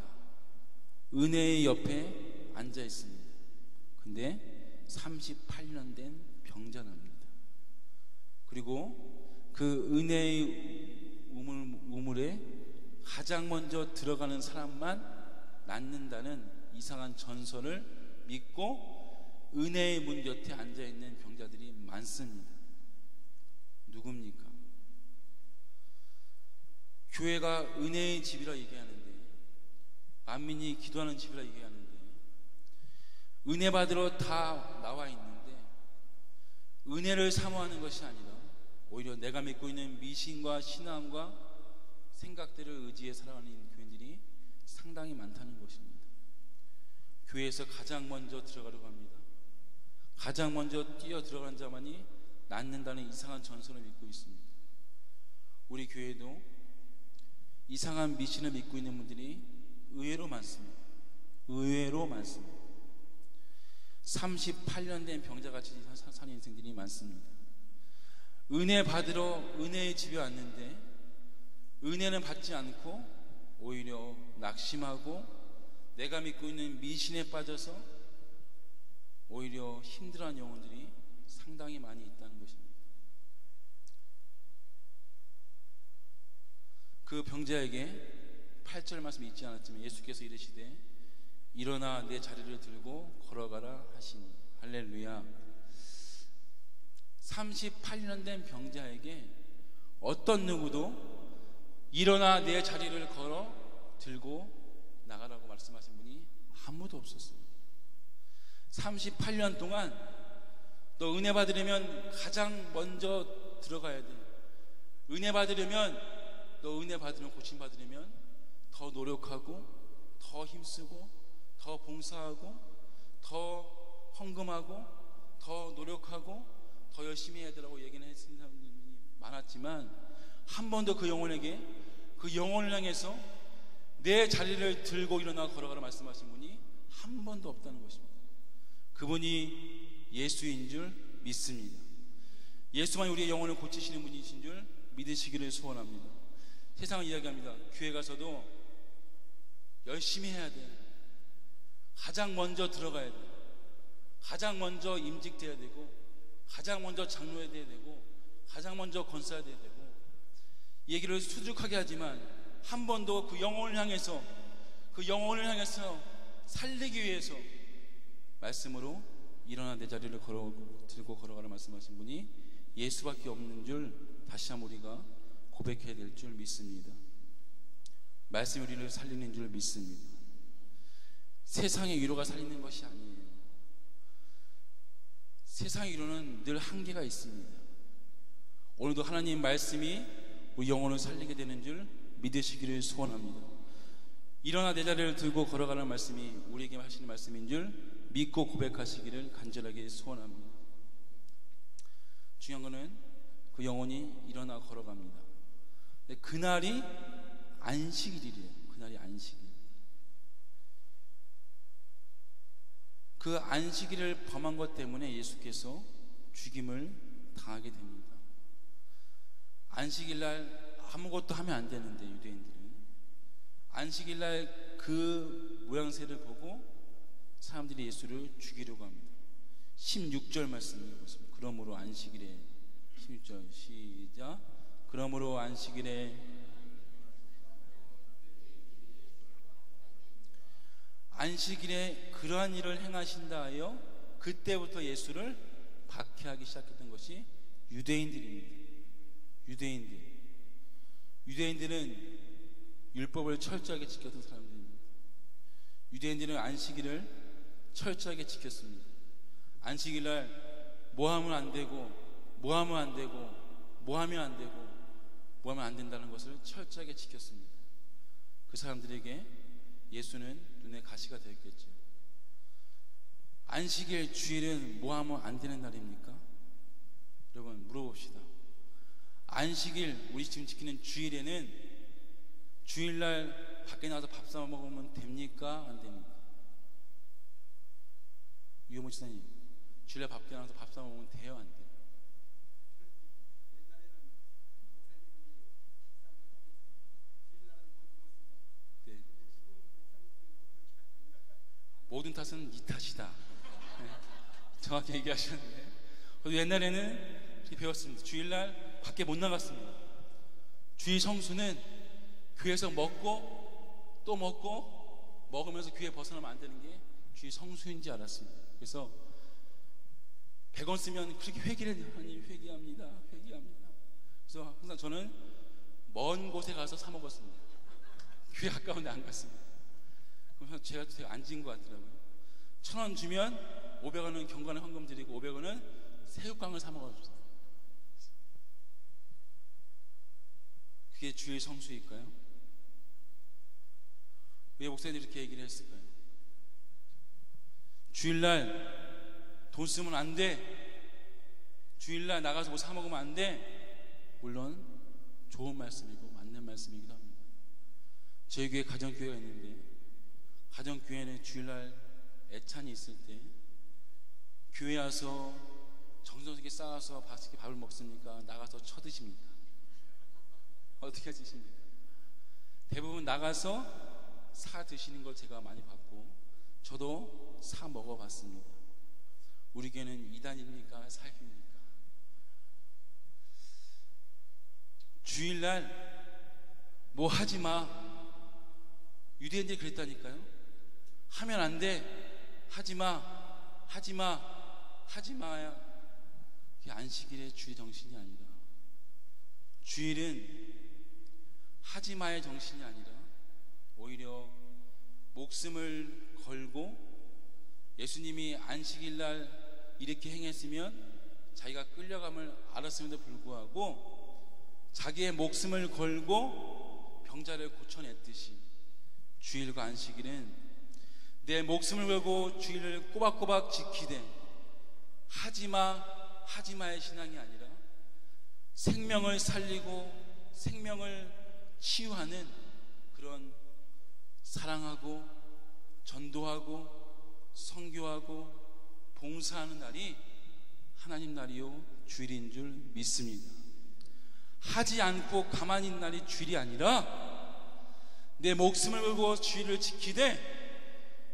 은혜의 옆에 앉아 있습니다. 근데 38년 된 병자랍니다. 그리고 그 은혜의 우물에 가장 먼저 들어가는 사람만 낫는다는 이상한 전설을 믿고 은혜의 문 곁에 앉아 있는 병자들이 많습니다. 누굽니까? 교회가 은혜의 집이라 얘기하는데, 만민이 기도하는 집이라 얘기하는데, 은혜 받으러 다 나와 있는데 은혜를 사모하는 것이 아니라 오히려 내가 믿고 있는 미신과 신앙과 생각들을 의지해 살아가는 교인들이 상당히 많다는 것입니다. 교회에서 가장 먼저 들어가려고 합니다. 가장 먼저 뛰어 들어간 자만이 낫는다는 이상한 전설을 믿고 있습니다. 우리 교회도 이상한 미신을 믿고 있는 분들이 의외로 많습니다. 의외로 많습니다. 38년 된 병자같이 사는 인생들이 많습니다. 은혜 받으러 은혜의 집에 왔는데 은혜는 받지 않고 오히려 낙심하고 내가 믿고 있는 미신에 빠져서 오히려 힘들어하는 영혼들이 상당히 많이 있다는 것입니다. 그 병자에게 8절 말씀 잊지 않았지만 예수께서 이르시되 일어나 내 자리를 들고 걸어가라 하시니, 할렐루야. 38년 된 병자에게 어떤 누구도 일어나 내 자리를 걸어 들고 나가라고 말씀하신 분이 아무도 없었어요. 38년 동안 너 은혜 받으려면 가장 먼저 들어가야 돼. 은혜 받으려면, 너 은혜 받으면, 고침 받으려면 더 노력하고, 더 힘쓰고, 더 봉사하고, 더 헌금하고, 더 노력하고, 더 열심히 해야 되라고 얘기는 했던 사람들이 많았지만, 한 번도 그 영혼에게, 그 영혼을 향해서 내 자리를 들고 일어나 걸어가라 말씀하신 분이 한 번도 없다는 것입니다. 그분이 예수인 줄 믿습니다. 예수만이 우리의 영혼을 고치시는 분이신 줄 믿으시기를 소원합니다. 세상은 이야기합니다. 교회 가서도 열심히 해야 돼. 가장 먼저 들어가야 돼. 가장 먼저 임직돼야 되고, 가장 먼저 장로해야 되고, 가장 먼저 권사해야 되고, 이 얘기를 수줍하게 하지만 한 번도 그 영혼을 향해서, 그 영혼을 향해서 살리기 위해서 말씀으로 일어나 내 자리를 들고 걸어가라 말씀하신 분이 예수밖에 없는 줄 다시 한번 우리가 고백해야 될 줄 믿습니다. 말씀이 우리를 살리는 줄 믿습니다. 세상의 위로가 살리는 것이 아니에요. 세상의 위로는 늘 한계가 있습니다. 오늘도 하나님 말씀이 우리 영혼을 살리게 되는 줄 믿으시기를 소원합니다. 일어나 내 자리를 들고 걸어가는 말씀이 우리에게 하시는 말씀인 줄 믿고 고백하시기를 간절하게 소원합니다. 중요한 것은 그 영혼이 일어나 걸어갑니다. 근데 그날이 안식일이래요. 그날이 안식일. 그 안식일을 범한 것 때문에 예수께서 죽임을 당하게 됩니다. 안식일날 아무것도 하면 안 되는데, 유대인들은 안식일날 그 모양새를 보고 사람들이 예수를 죽이려고 합니다. 16절 말씀 읽어보겠습니다. 그러므로 안식일에, 16절 시작. 그러므로 안식일에 그러한 일을 행하신다 하여 그때부터 예수를 박해하기 시작했던 것이 유대인들입니다. 유대인들은 율법을 철저하게 지켰던 사람들입니다. 유대인들은 안식일을 철저하게 지켰습니다. 안식일날 뭐 하면 안 되고, 뭐 하면 안 되고, 뭐 하면 안 되고, 뭐 하면 안 된다는 것을 철저하게 지켰습니다. 그 사람들에게 예수는 눈에 가시가 되었겠죠. 안식일, 주일은 뭐 하면 안 되는 날입니까? 여러분 물어봅시다. 안식일, 우리 지금 지키는 주일에는 주일날 밖에 나가서 밥 사 먹으면 됩니까? 안 됩니까? 유효모 지사님, 주일날 밖에 나가서 밥 사 먹으면 돼요? 안 돼요? 네. 모든 탓은 이 탓이다. 네. 정확히 얘기하셨는데, 옛날에는 이렇게 배웠습니다. 주일날 밖에 못 나갔습니다. 주일 성수는 교회에서 먹고 또 먹고 먹으면서 교회 벗어나면 안 되는 게 주일 성수인지 알았습니다. 그래서 100원 쓰면 그렇게 회개를 하니 회개합니다. 그래서 항상 저는 먼 곳에 가서 사 먹었습니다. 교회 가까운데 안 갔습니다. 그래서 제가 되게 안 지은 것 같더라고요. 1,000원 주면 500원은 경건의 헌금 드리고 500원은 새우깡을 사 먹었습니다. 그게 주일 성수일까요? 왜 목사님들이 이렇게 얘기를 했을까요? 주일날 돈 쓰면 안 돼. 주일날 나가서 뭐 사 먹으면 안 돼. 물론 좋은 말씀이고 맞는 말씀이기도 합니다. 저희 교회 가정교회가 있는데, 가정교회는 주일날 애찬이 있을 때 교회 와서 정성스럽게 쌓아서 밥을 먹습니까? 나가서 쳐드십니까? 어떻게 드십니까? 대부분 나가서 사 드시는 걸 제가 많이 봤고, 저도 사 먹어봤습니다. 우리 교회는 이단입니까? 사입입니까? 주일날 뭐 하지 마. 유대인들이 그랬다니까요. 하면 안 돼. 하지 마. 하지 마. 하지 마야. 그게 안식일의 주의 정신이 아니라, 주일은 하지 마의 정신이 아니라 오히려 목숨을 걸고 예수님이 안식일 날 이렇게 행했으면 자기가 끌려감을 알았음에도 불구하고 자기의 목숨을 걸고 병자를 고쳐냈듯이 주일과 안식일은 내 목숨을 걸고 주일을 꼬박꼬박 지키되 하지마의 신앙이 아니라 생명을 살리고 생명을 치유하는 그런 사랑하고 전도하고 선교하고 봉사하는 날이 하나님 날이요 주일인 줄 믿습니다. 하지 않고 가만히 있는 날이 주일이 아니라 내 목숨을 걸고 주일을 지키되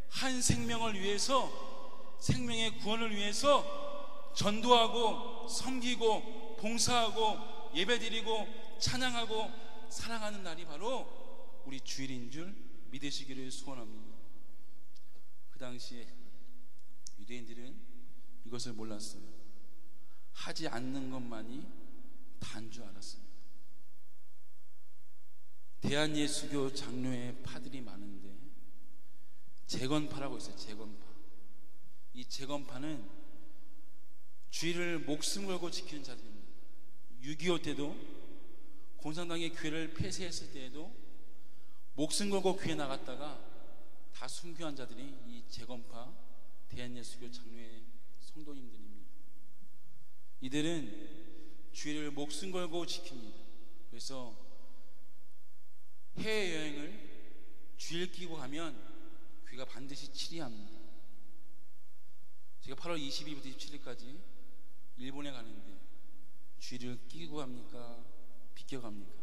한 생명을 위해서, 생명의 구원을 위해서 전도하고 섬기고 봉사하고 예배드리고 찬양하고 사랑하는 날이 바로 우리 주일인 줄 믿으시기를 소원합니다. 그 당시에 유대인들은 이것을 몰랐어요. 하지 않는 것만이 다인 줄 알았습니다. 대한예수교 장로의 파들이 많은데 재건파라고 있어요. 재건파. 이 재건파는 주일을 목숨 걸고 지키는 자들입니다. 6.25 때도 공산당이 교회를 폐쇄했을 때에도 목숨 걸고 교회 나갔다가 다 순교한 자들이 이 재건파 대한예수교 장로의 성도님들입니다. 이들은 주일을 목숨 걸고 지킵니다. 그래서 해외여행을 주일 끼고 가면 교회가 반드시 치리합니다. 제가 8월 22일부터 27일까지 일본에 가는데 주일을 끼고 갑니까? 비껴갑니까?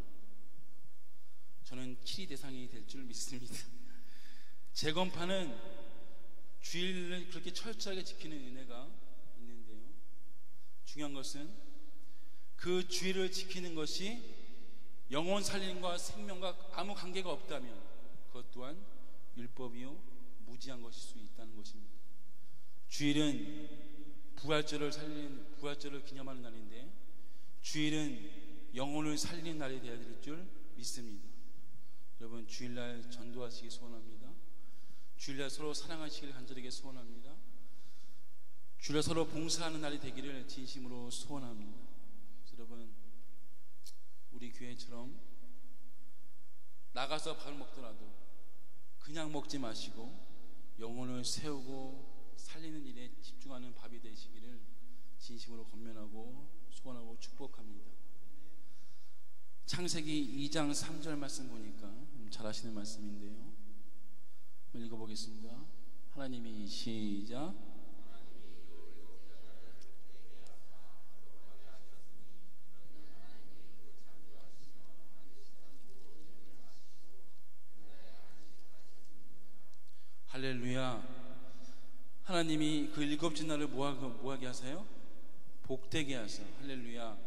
저는 치리 대상이 될 줄 믿습니다. 재건파는 주일을 그렇게 철저하게 지키는 은혜가 있는데요, 중요한 것은 그 주일을 지키는 것이 영혼 살림과 생명과 아무 관계가 없다면 그것 또한 율법이요 무지한 것일 수 있다는 것입니다. 주일은 부활절을 기념하는 날인데 주일은 영혼을 살리는 날이 되어야 될 줄 믿습니다. 여러분, 주일날 전도하시기 소원합니다. 주일날 서로 사랑하시기를 간절하게 소원합니다. 주일날 서로 봉사하는 날이 되기를 진심으로 소원합니다. 그래서 여러분, 우리 교회처럼 나가서 밥을 먹더라도 그냥 먹지 마시고 영혼을 세우고 살리는 일에 집중하는 밥이 되시기를 진심으로 권면하고 소원하고 축복합니다. 창세기 2장 3절 말씀 보니까 잘 아시는 말씀인데요, 읽어보겠습니다. 하나님이 시작. 할렐루야. 하나님이 그 일곱째 날을 뭐하게 하세요? 복되게 하세요. 할렐루야.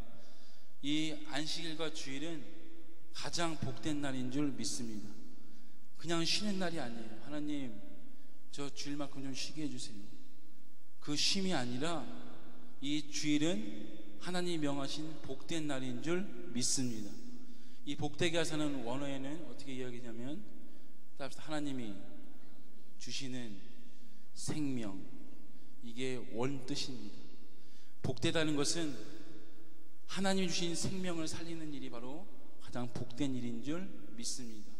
이 안식일과 주일은 가장 복된 날인 줄 믿습니다. 그냥 쉬는 날이 아니에요. 하나님, 저 주일만큼 좀 쉬게 해주세요. 그 쉼이 아니라 이 주일은 하나님이 명하신 복된 날인 줄 믿습니다. 이 복되게 하사는 원어에는 어떻게 이야기냐면 하나님이 주시는 생명, 이게 원뜻입니다. 복되다는 것은 하나님이 주신 생명을 살리는 일이 바로 가장 복된 일인 줄 믿습니다.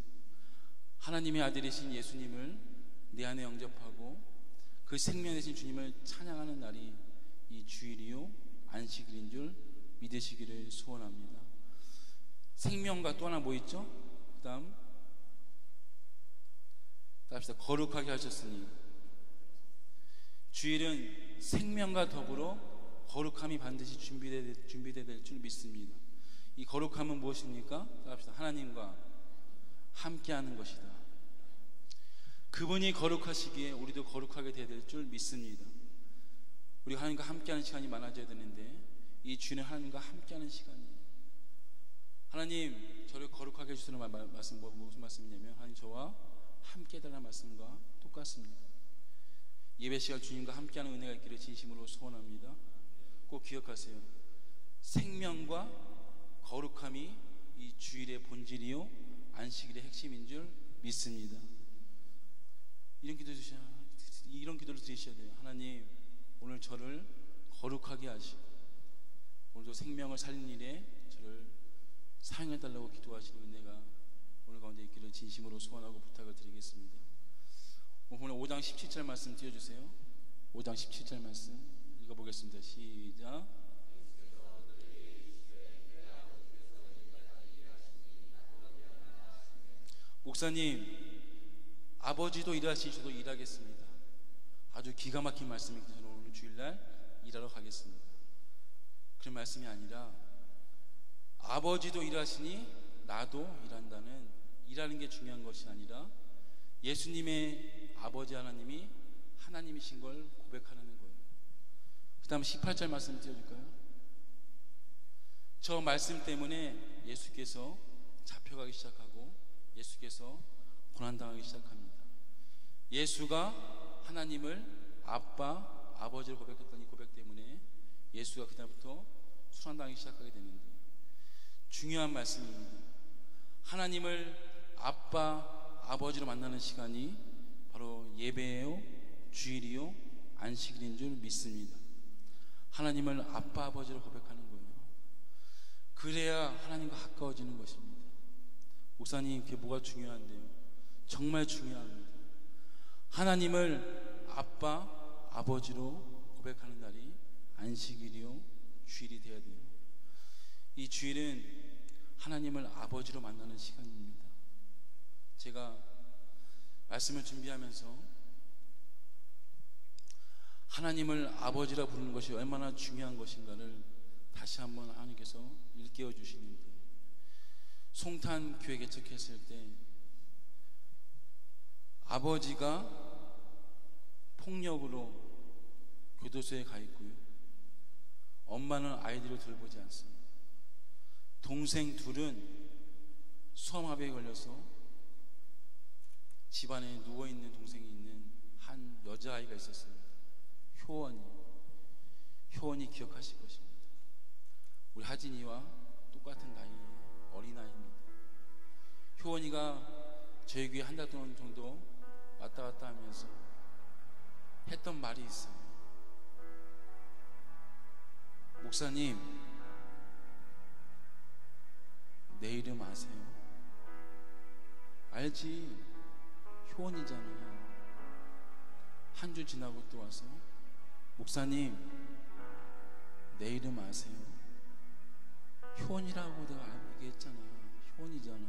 하나님의 아들이신 예수님을 내 안에 영접하고 그 생명 되신 주님을 찬양하는 날이 이 주일이요 안식일인 줄 믿으시기를 소원합니다. 생명과 또 하나 뭐 있죠? 그 다음 합시다. 거룩하게 하셨으니. 주일은 생명과 더불어 거룩함이 반드시 준비되어야 될 줄 믿습니다. 이 거룩함은 무엇입니까? 합시다. 하나님과 함께하는 것이다. 그분이 거룩하시기에 우리도 거룩하게 되어야 될 줄 믿습니다. 우리가 하나님과 함께하는 시간이 많아져야 되는데 이 주일은 하나님과 함께하는 시간이에요. 하나님, 저를 거룩하게 해주시는 말씀, 무슨 말씀이냐면 하나님 저와 함께 해달라는 말씀과 똑같습니다. 예배 시간 주님과 함께하는 은혜가 있기를 진심으로 소원합니다. 꼭 기억하세요. 생명과 거룩함이 이 주일의 본질이요 안식일의 핵심인 줄 믿습니다. 이런 기도를 드리셔야 돼요. 하나님, 오늘 저를 거룩하게 하시고 오늘도 생명을 살리는 일에 저를 사용해달라고 기도하시는 은혜가 오늘 가운데 있기를 진심으로 소원하고 부탁을 드리겠습니다. 오늘 5장 17절 말씀 띄워주세요. 5장 17절 말씀 읽어보겠습니다. 시작. 목사님, 아버지도 일하시니 저도 일하겠습니다. 아주 기가 막힌 말씀이기 때문에 오늘 주일날 일하러 가겠습니다. 그런 말씀이 아니라 아버지도 일하시니 나도 일한다는, 일하는 게 중요한 것이 아니라 예수님의 아버지 하나님이 하나님이신 걸 고백하는 거예요. 그 다음 18절 말씀 띄워줄까요? 저 말씀 때문에 예수께서 잡혀가기 시작하고 예수께서 고난당하기 시작합니다. 예수가 하나님을 아빠, 아버지를 고백했던 이 고백 때문에 예수가 그다음부터 순환당하기 시작하게 되는데, 중요한 말씀입니다. 하나님을 아빠, 아버지로 만나는 시간이 바로 예배예요, 주일이요, 안식일인 줄 믿습니다. 하나님을 아빠, 아버지로 고백하는 거예요. 그래야 하나님과 가까워지는 것입니다. 목사님, 그게 뭐가 중요한데요? 정말 중요합니다. 하나님을 아빠, 아버지로 고백하는 날이 안식일이요, 주일이 되어야 돼요. 이 주일은 하나님을 아버지로 만나는 시간입니다. 제가 말씀을 준비하면서 하나님을 아버지라 부르는 것이 얼마나 중요한 것인가를 다시 한번 하나님께서 일깨워 주시는데, 송탄 교회 개척했을 때 아버지가 폭력으로 교도소에 가 있고요, 엄마는 아이들을 돌보지 않습니다. 동생 둘은 수험합에 걸려서 집안에 누워있는 동생이 있는 한 여자아이가 있었습니다. 효원이 기억하실 것입니다. 우리 하진이와 똑같은 나이, 어린아이입니다. 효원이가 저희 교회 한 달 동안 정도 왔다 갔다 하면서 했던 말이 있어요. 목사님, 내 이름 아세요? 알지, 효원이잖아. 한 주 지나고 또 와서 목사님, 내 이름 아세요? 효원이라고 내가 얘기했잖아. 효원이잖아.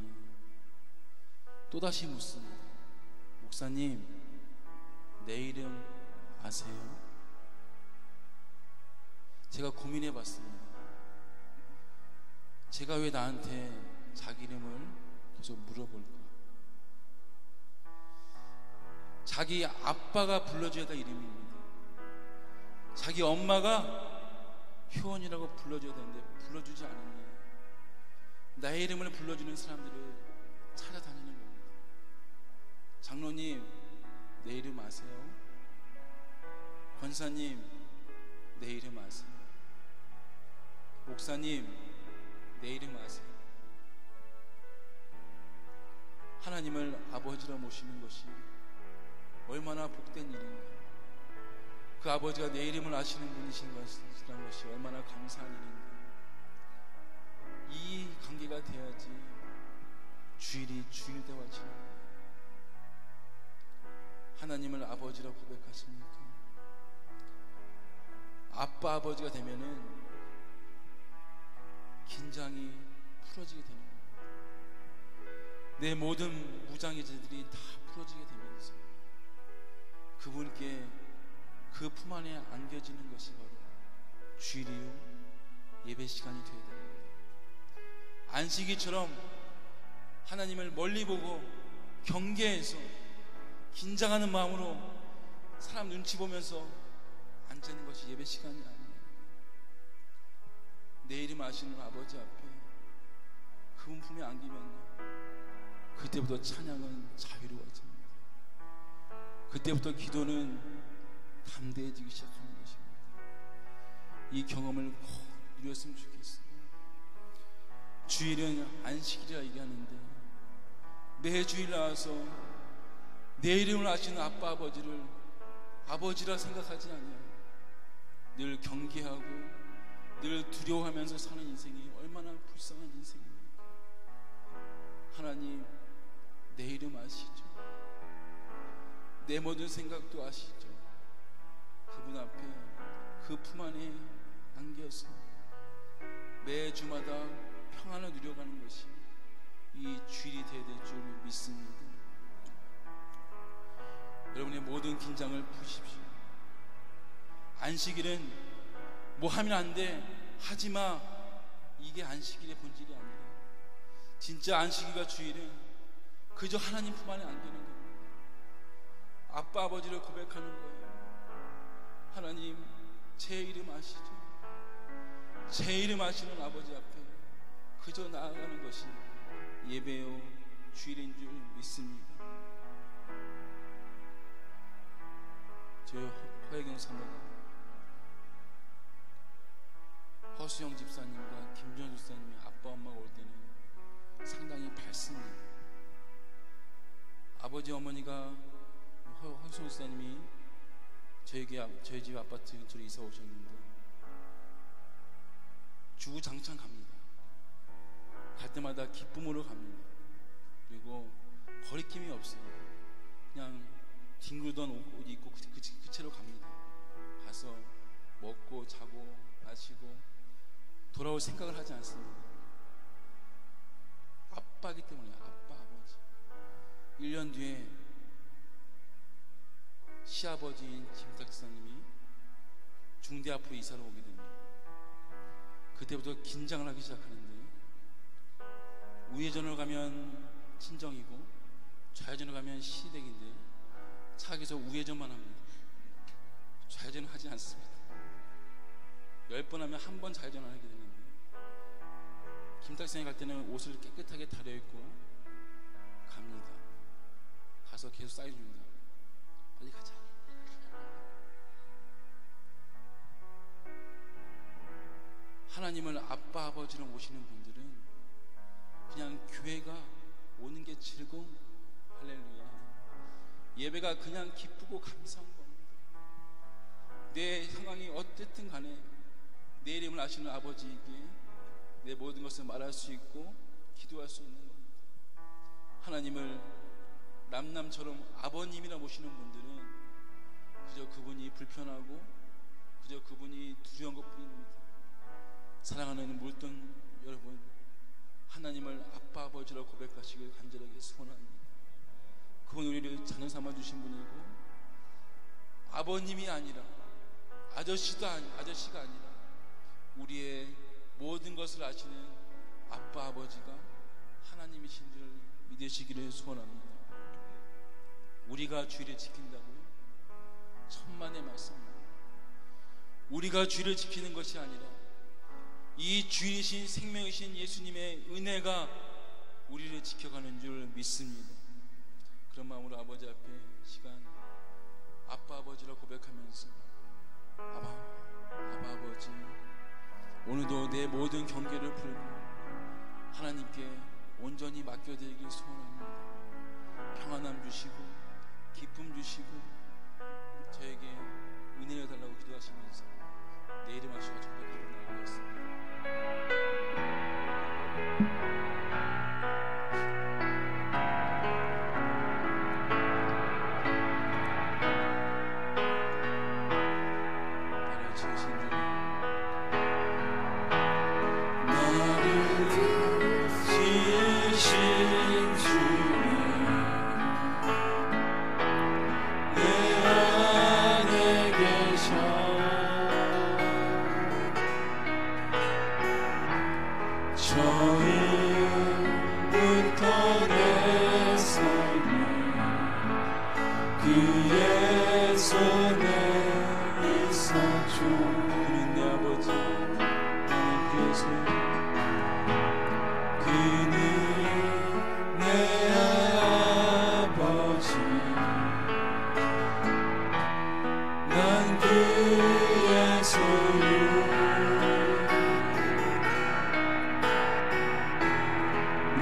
또다시 묻습니다. 목사님, 내 이름 아세요? 제가 고민해 봤습니다. 제가 왜 나한테 자기 이름을 계속 물어볼까? 자기 아빠가 불러줘야 될 이름입니다. 자기 엄마가 효원이라고 불러줘야 되는데 불러주지 않으니 나의 이름을 불러주는 사람들을 찾아다니는 겁니다. 장로님, 내 이름 아세요? 권사님, 내 이름 아세요? 목사님, 내 이름 아세요? 하나님을 아버지로 모시는 것이 얼마나 복된 일인가. 그 아버지가 내 이름을 아시는 분이신 것이라는 것이 얼마나 감사한 일인가. 이 관계가 돼야지 주일이 주일되어지는 거예요. 하나님을 아버지로 고백하십니까? 아빠, 아버지가 되면은 긴장이 풀어지게 되는 거예요. 내 모든 무장의제들이 다 풀어지게 되면서 그분께 그 품 안에 안겨지는 것이 바로 주일이요, 예배 시간이 되어야 됩니다. 안식일처럼 하나님을 멀리 보고 경계해서 긴장하는 마음으로 사람 눈치 보면서 앉는 것이 예배 시간이 아니에요. 내 이름 아시는 아버지 앞에 그분 품에 안기면요, 그때부터 찬양은 자유로워집니다. 그때부터 기도는 담대해지기 시작하는 것입니다. 이 경험을 꼭 누렸으면 좋겠어요. 주일은 안식일이라 얘기하는데 매 주일 나와서 내 이름을 아시는 아빠 아버지를 아버지라 생각하지 않냐. 늘 경계하고 늘 두려워하면서 사는 인생이 얼마나 불쌍한 인생입니까? 하나님, 내 이름 아시죠? 내 모든 생각도 아시죠? 그분 앞에 그 품 안에 안겨서 매 주마다 평안을 누려가는 것이 이 주일이 되어야 될 줄 믿습니다. 여러분의 모든 긴장을 푸십시오. 안식일은 뭐 하면 안 돼, 하지마, 이게 안식일의 본질이 아니에요. 진짜 안식일과 주일은 그저 하나님 품 안에 안기는 겁니다. 아빠 아버지를 고백하는 거예요. 하나님, 제 이름 아시죠? 제 이름 아시는 아버지 앞에 그저 나아가는 것이 예배요 주일인 줄 믿습니다. 저희 허혜경 사모가 허수영 집사님과 김전 집사님의 아빠 엄마가 올 때는 상당히 밝습니다. 아버지 어머니가 허수영 집사님이 저희 집 아파트 근처로 이사 오셨는데 주구장창 갑니다. 갈 때마다 기쁨으로 갑니다. 그리고 거리낌이 없어요. 그냥 뒹굴던 옷 입고 그 채로 갑니다. 가서 먹고 자고 마시고 돌아올 생각을 하지 않습니다. 아빠이기 때문에. 아빠 아버지. 1년 뒤에 시아버지인 김탁사님이 중대 앞으로 이사를 오게 됩니다. 그때부터 긴장을 하기 시작하는데 우회전을 가면 친정이고 좌회전을 가면 시댁인데 차에서 우회전만 합니다. 좌회전을 하지 않습니다. 10번 하면 한 번 좌회전을 하게 되는데 김탁선이 갈 때는 옷을 깨끗하게 다려입고 갑니다. 가서 계속 사인줍니다. 빨리 가자. 하나님을 아빠 아버지로 모시는 분들은 그냥 교회가 오는 게 즐거운 거예요. 할렐루야. 예배가 그냥 기쁘고 감사한 겁니다. 내 상황이 어쨌든 간에 내 이름을 아시는 아버지에게 내 모든 것을 말할 수 있고 기도할 수 있는 겁니다. 하나님을 남남처럼 아버님이라 모시는 분들은 그저 그분이 불편하고 그저 그분이 두려운 것뿐입니다. 사랑하는 물돈 여러분, 하나님을 아빠 아버지라고 고백하시길 간절하게 소원합니다. 그분 우리를 자녀 삼아 주신 분이고 아버님이 아니라 아저씨가 아니라 우리의 모든 것을 아시는 아빠 아버지가 하나님이신 줄 믿으시기를 소원합니다. 우리가 주일을 지킨다고요? 천만의 말씀입니다. 우리가 주일을 지키는 것이 아니라 이 주이신 생명이신 예수님의 은혜가 우리를 지켜가는 줄 믿습니다. 그런 마음으로 아버지 앞에 시간 아빠 아버지라 고백하면서 아빠 아버지, 오늘도 내 모든 경계를 풀고 하나님께 온전히 맡겨드리길 소원합니다. 평안함 주시고 기쁨 주시고 저에게 은혜를 달라고 기도하시면서 내 이름 하시고 정말 기도 나가겠습니다.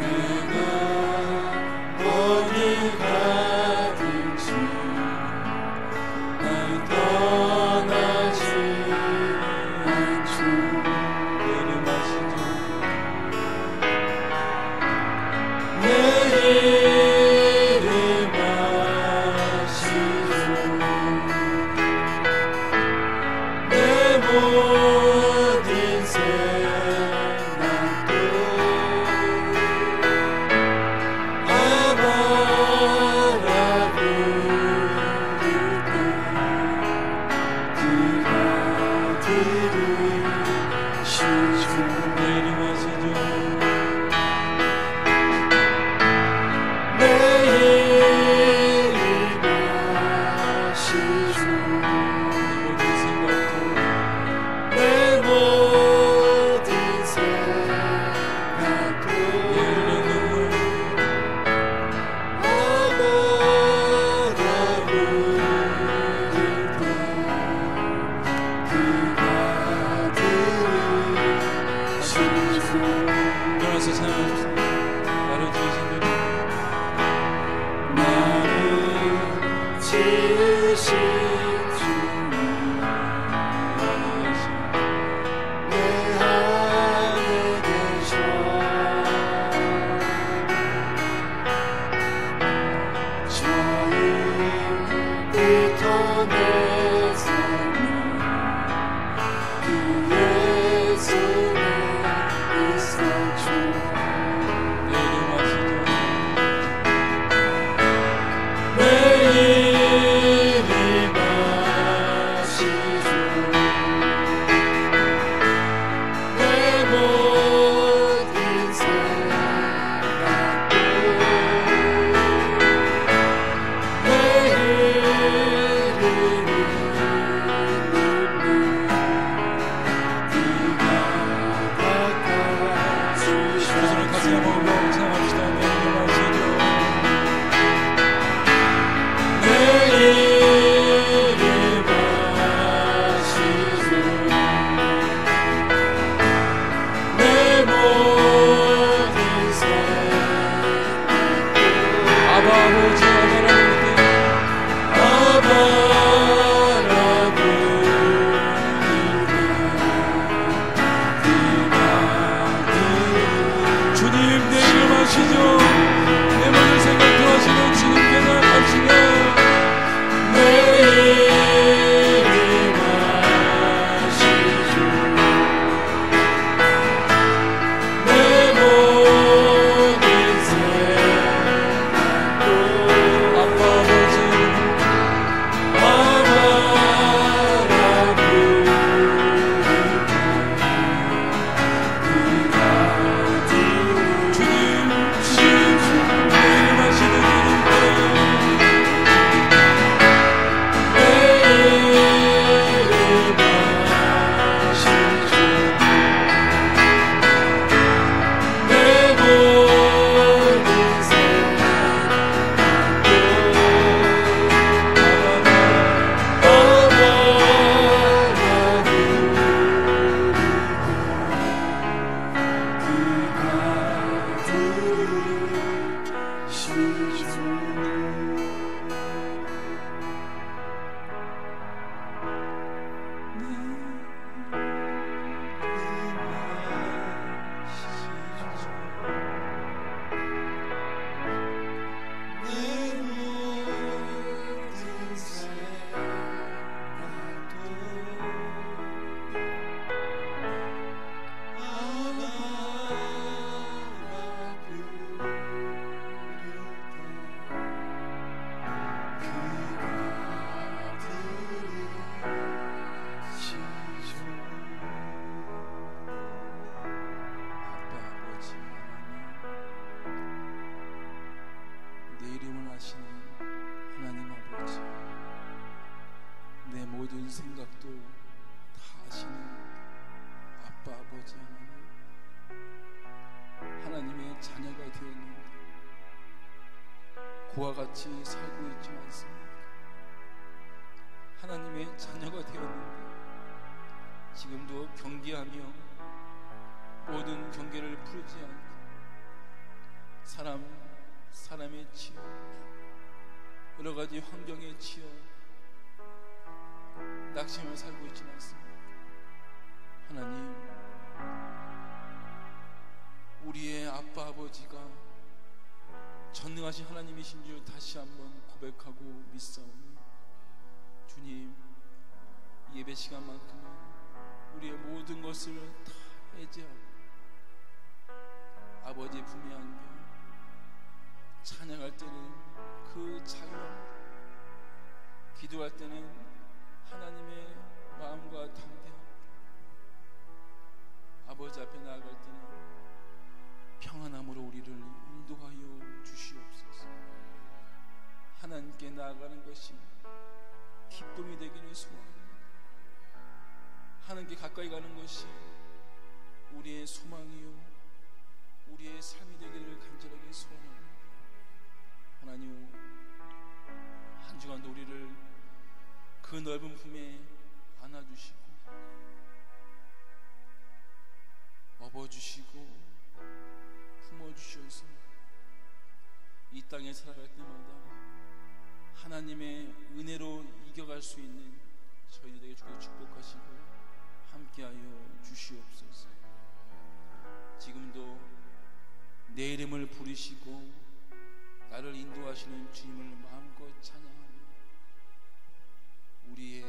내가 어디 가든 그와 같이 살고 있지 않습니까? 하나님의 자녀가 되었는데 지금도 경계하며 모든 경계를 풀지 않고 사람에 치여 여러 가지 환경에 치여 낙심을 살고 있지 않습니까? 하나님, 우리의 아빠 아버지가 전능하신 하나님이신 줄 다시 한번 고백하고 믿사오니 주님, 이 예배 시간만큼은 우리의 모든 것을 다 해제하고 아버지의 품에 안겨 찬양할 때는 그 자유함, 기도할 때는 하나님의 마음과 담대함, 아버지 앞에 나아갈 때는 평안함으로 우리를 인도하여 주시옵소서. 하나님께 나아가는 것이 기쁨이 되기를 소원합니다. 하나님께 가까이 가는 것이 우리의 소망이요 우리의 삶이 되기를 간절하게 소원합니다. 하나님, 한 주간도 우리를 그 넓은 품에 안아주시고 업어주시고 품어주셔서 이 땅에 살아갈 때마다 하나님의 은혜로 이겨갈 수 있는 저희들에게 주께서 축복하시고 함께하여 주시옵소서. 지금도 내 이름을 부르시고 나를 인도하시는 주님을 마음껏 찬양하며 우리의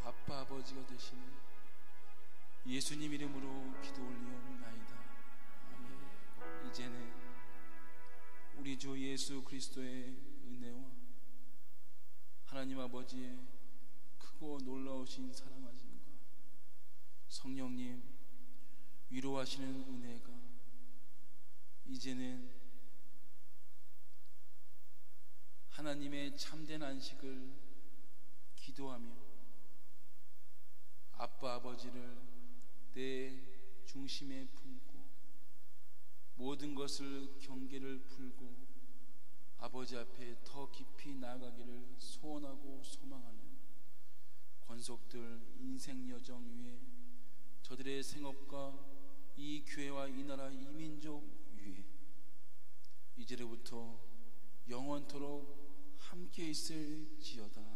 아빠 아버지가 되시는 예수님 이름으로 기도 올리옵나이다. 아멘. 이제는 우리 주 예수 그리스도의 은혜와 하나님 아버지의 크고 놀라우신 사랑하심과 성령님 위로하시는 은혜가 이제는 하나님의 참된 안식을 기도하며 아빠 아버지를 내 중심에 품고 모든 것을 경계를 풀고 아버지 앞에 더 깊이 나아가기를 소원하고 소망하는 권속들 인생 여정 위에 저들의 생업과 이 교회와 이 나라 이 민족 위에 이제로부터 영원토록 함께 있을지어다.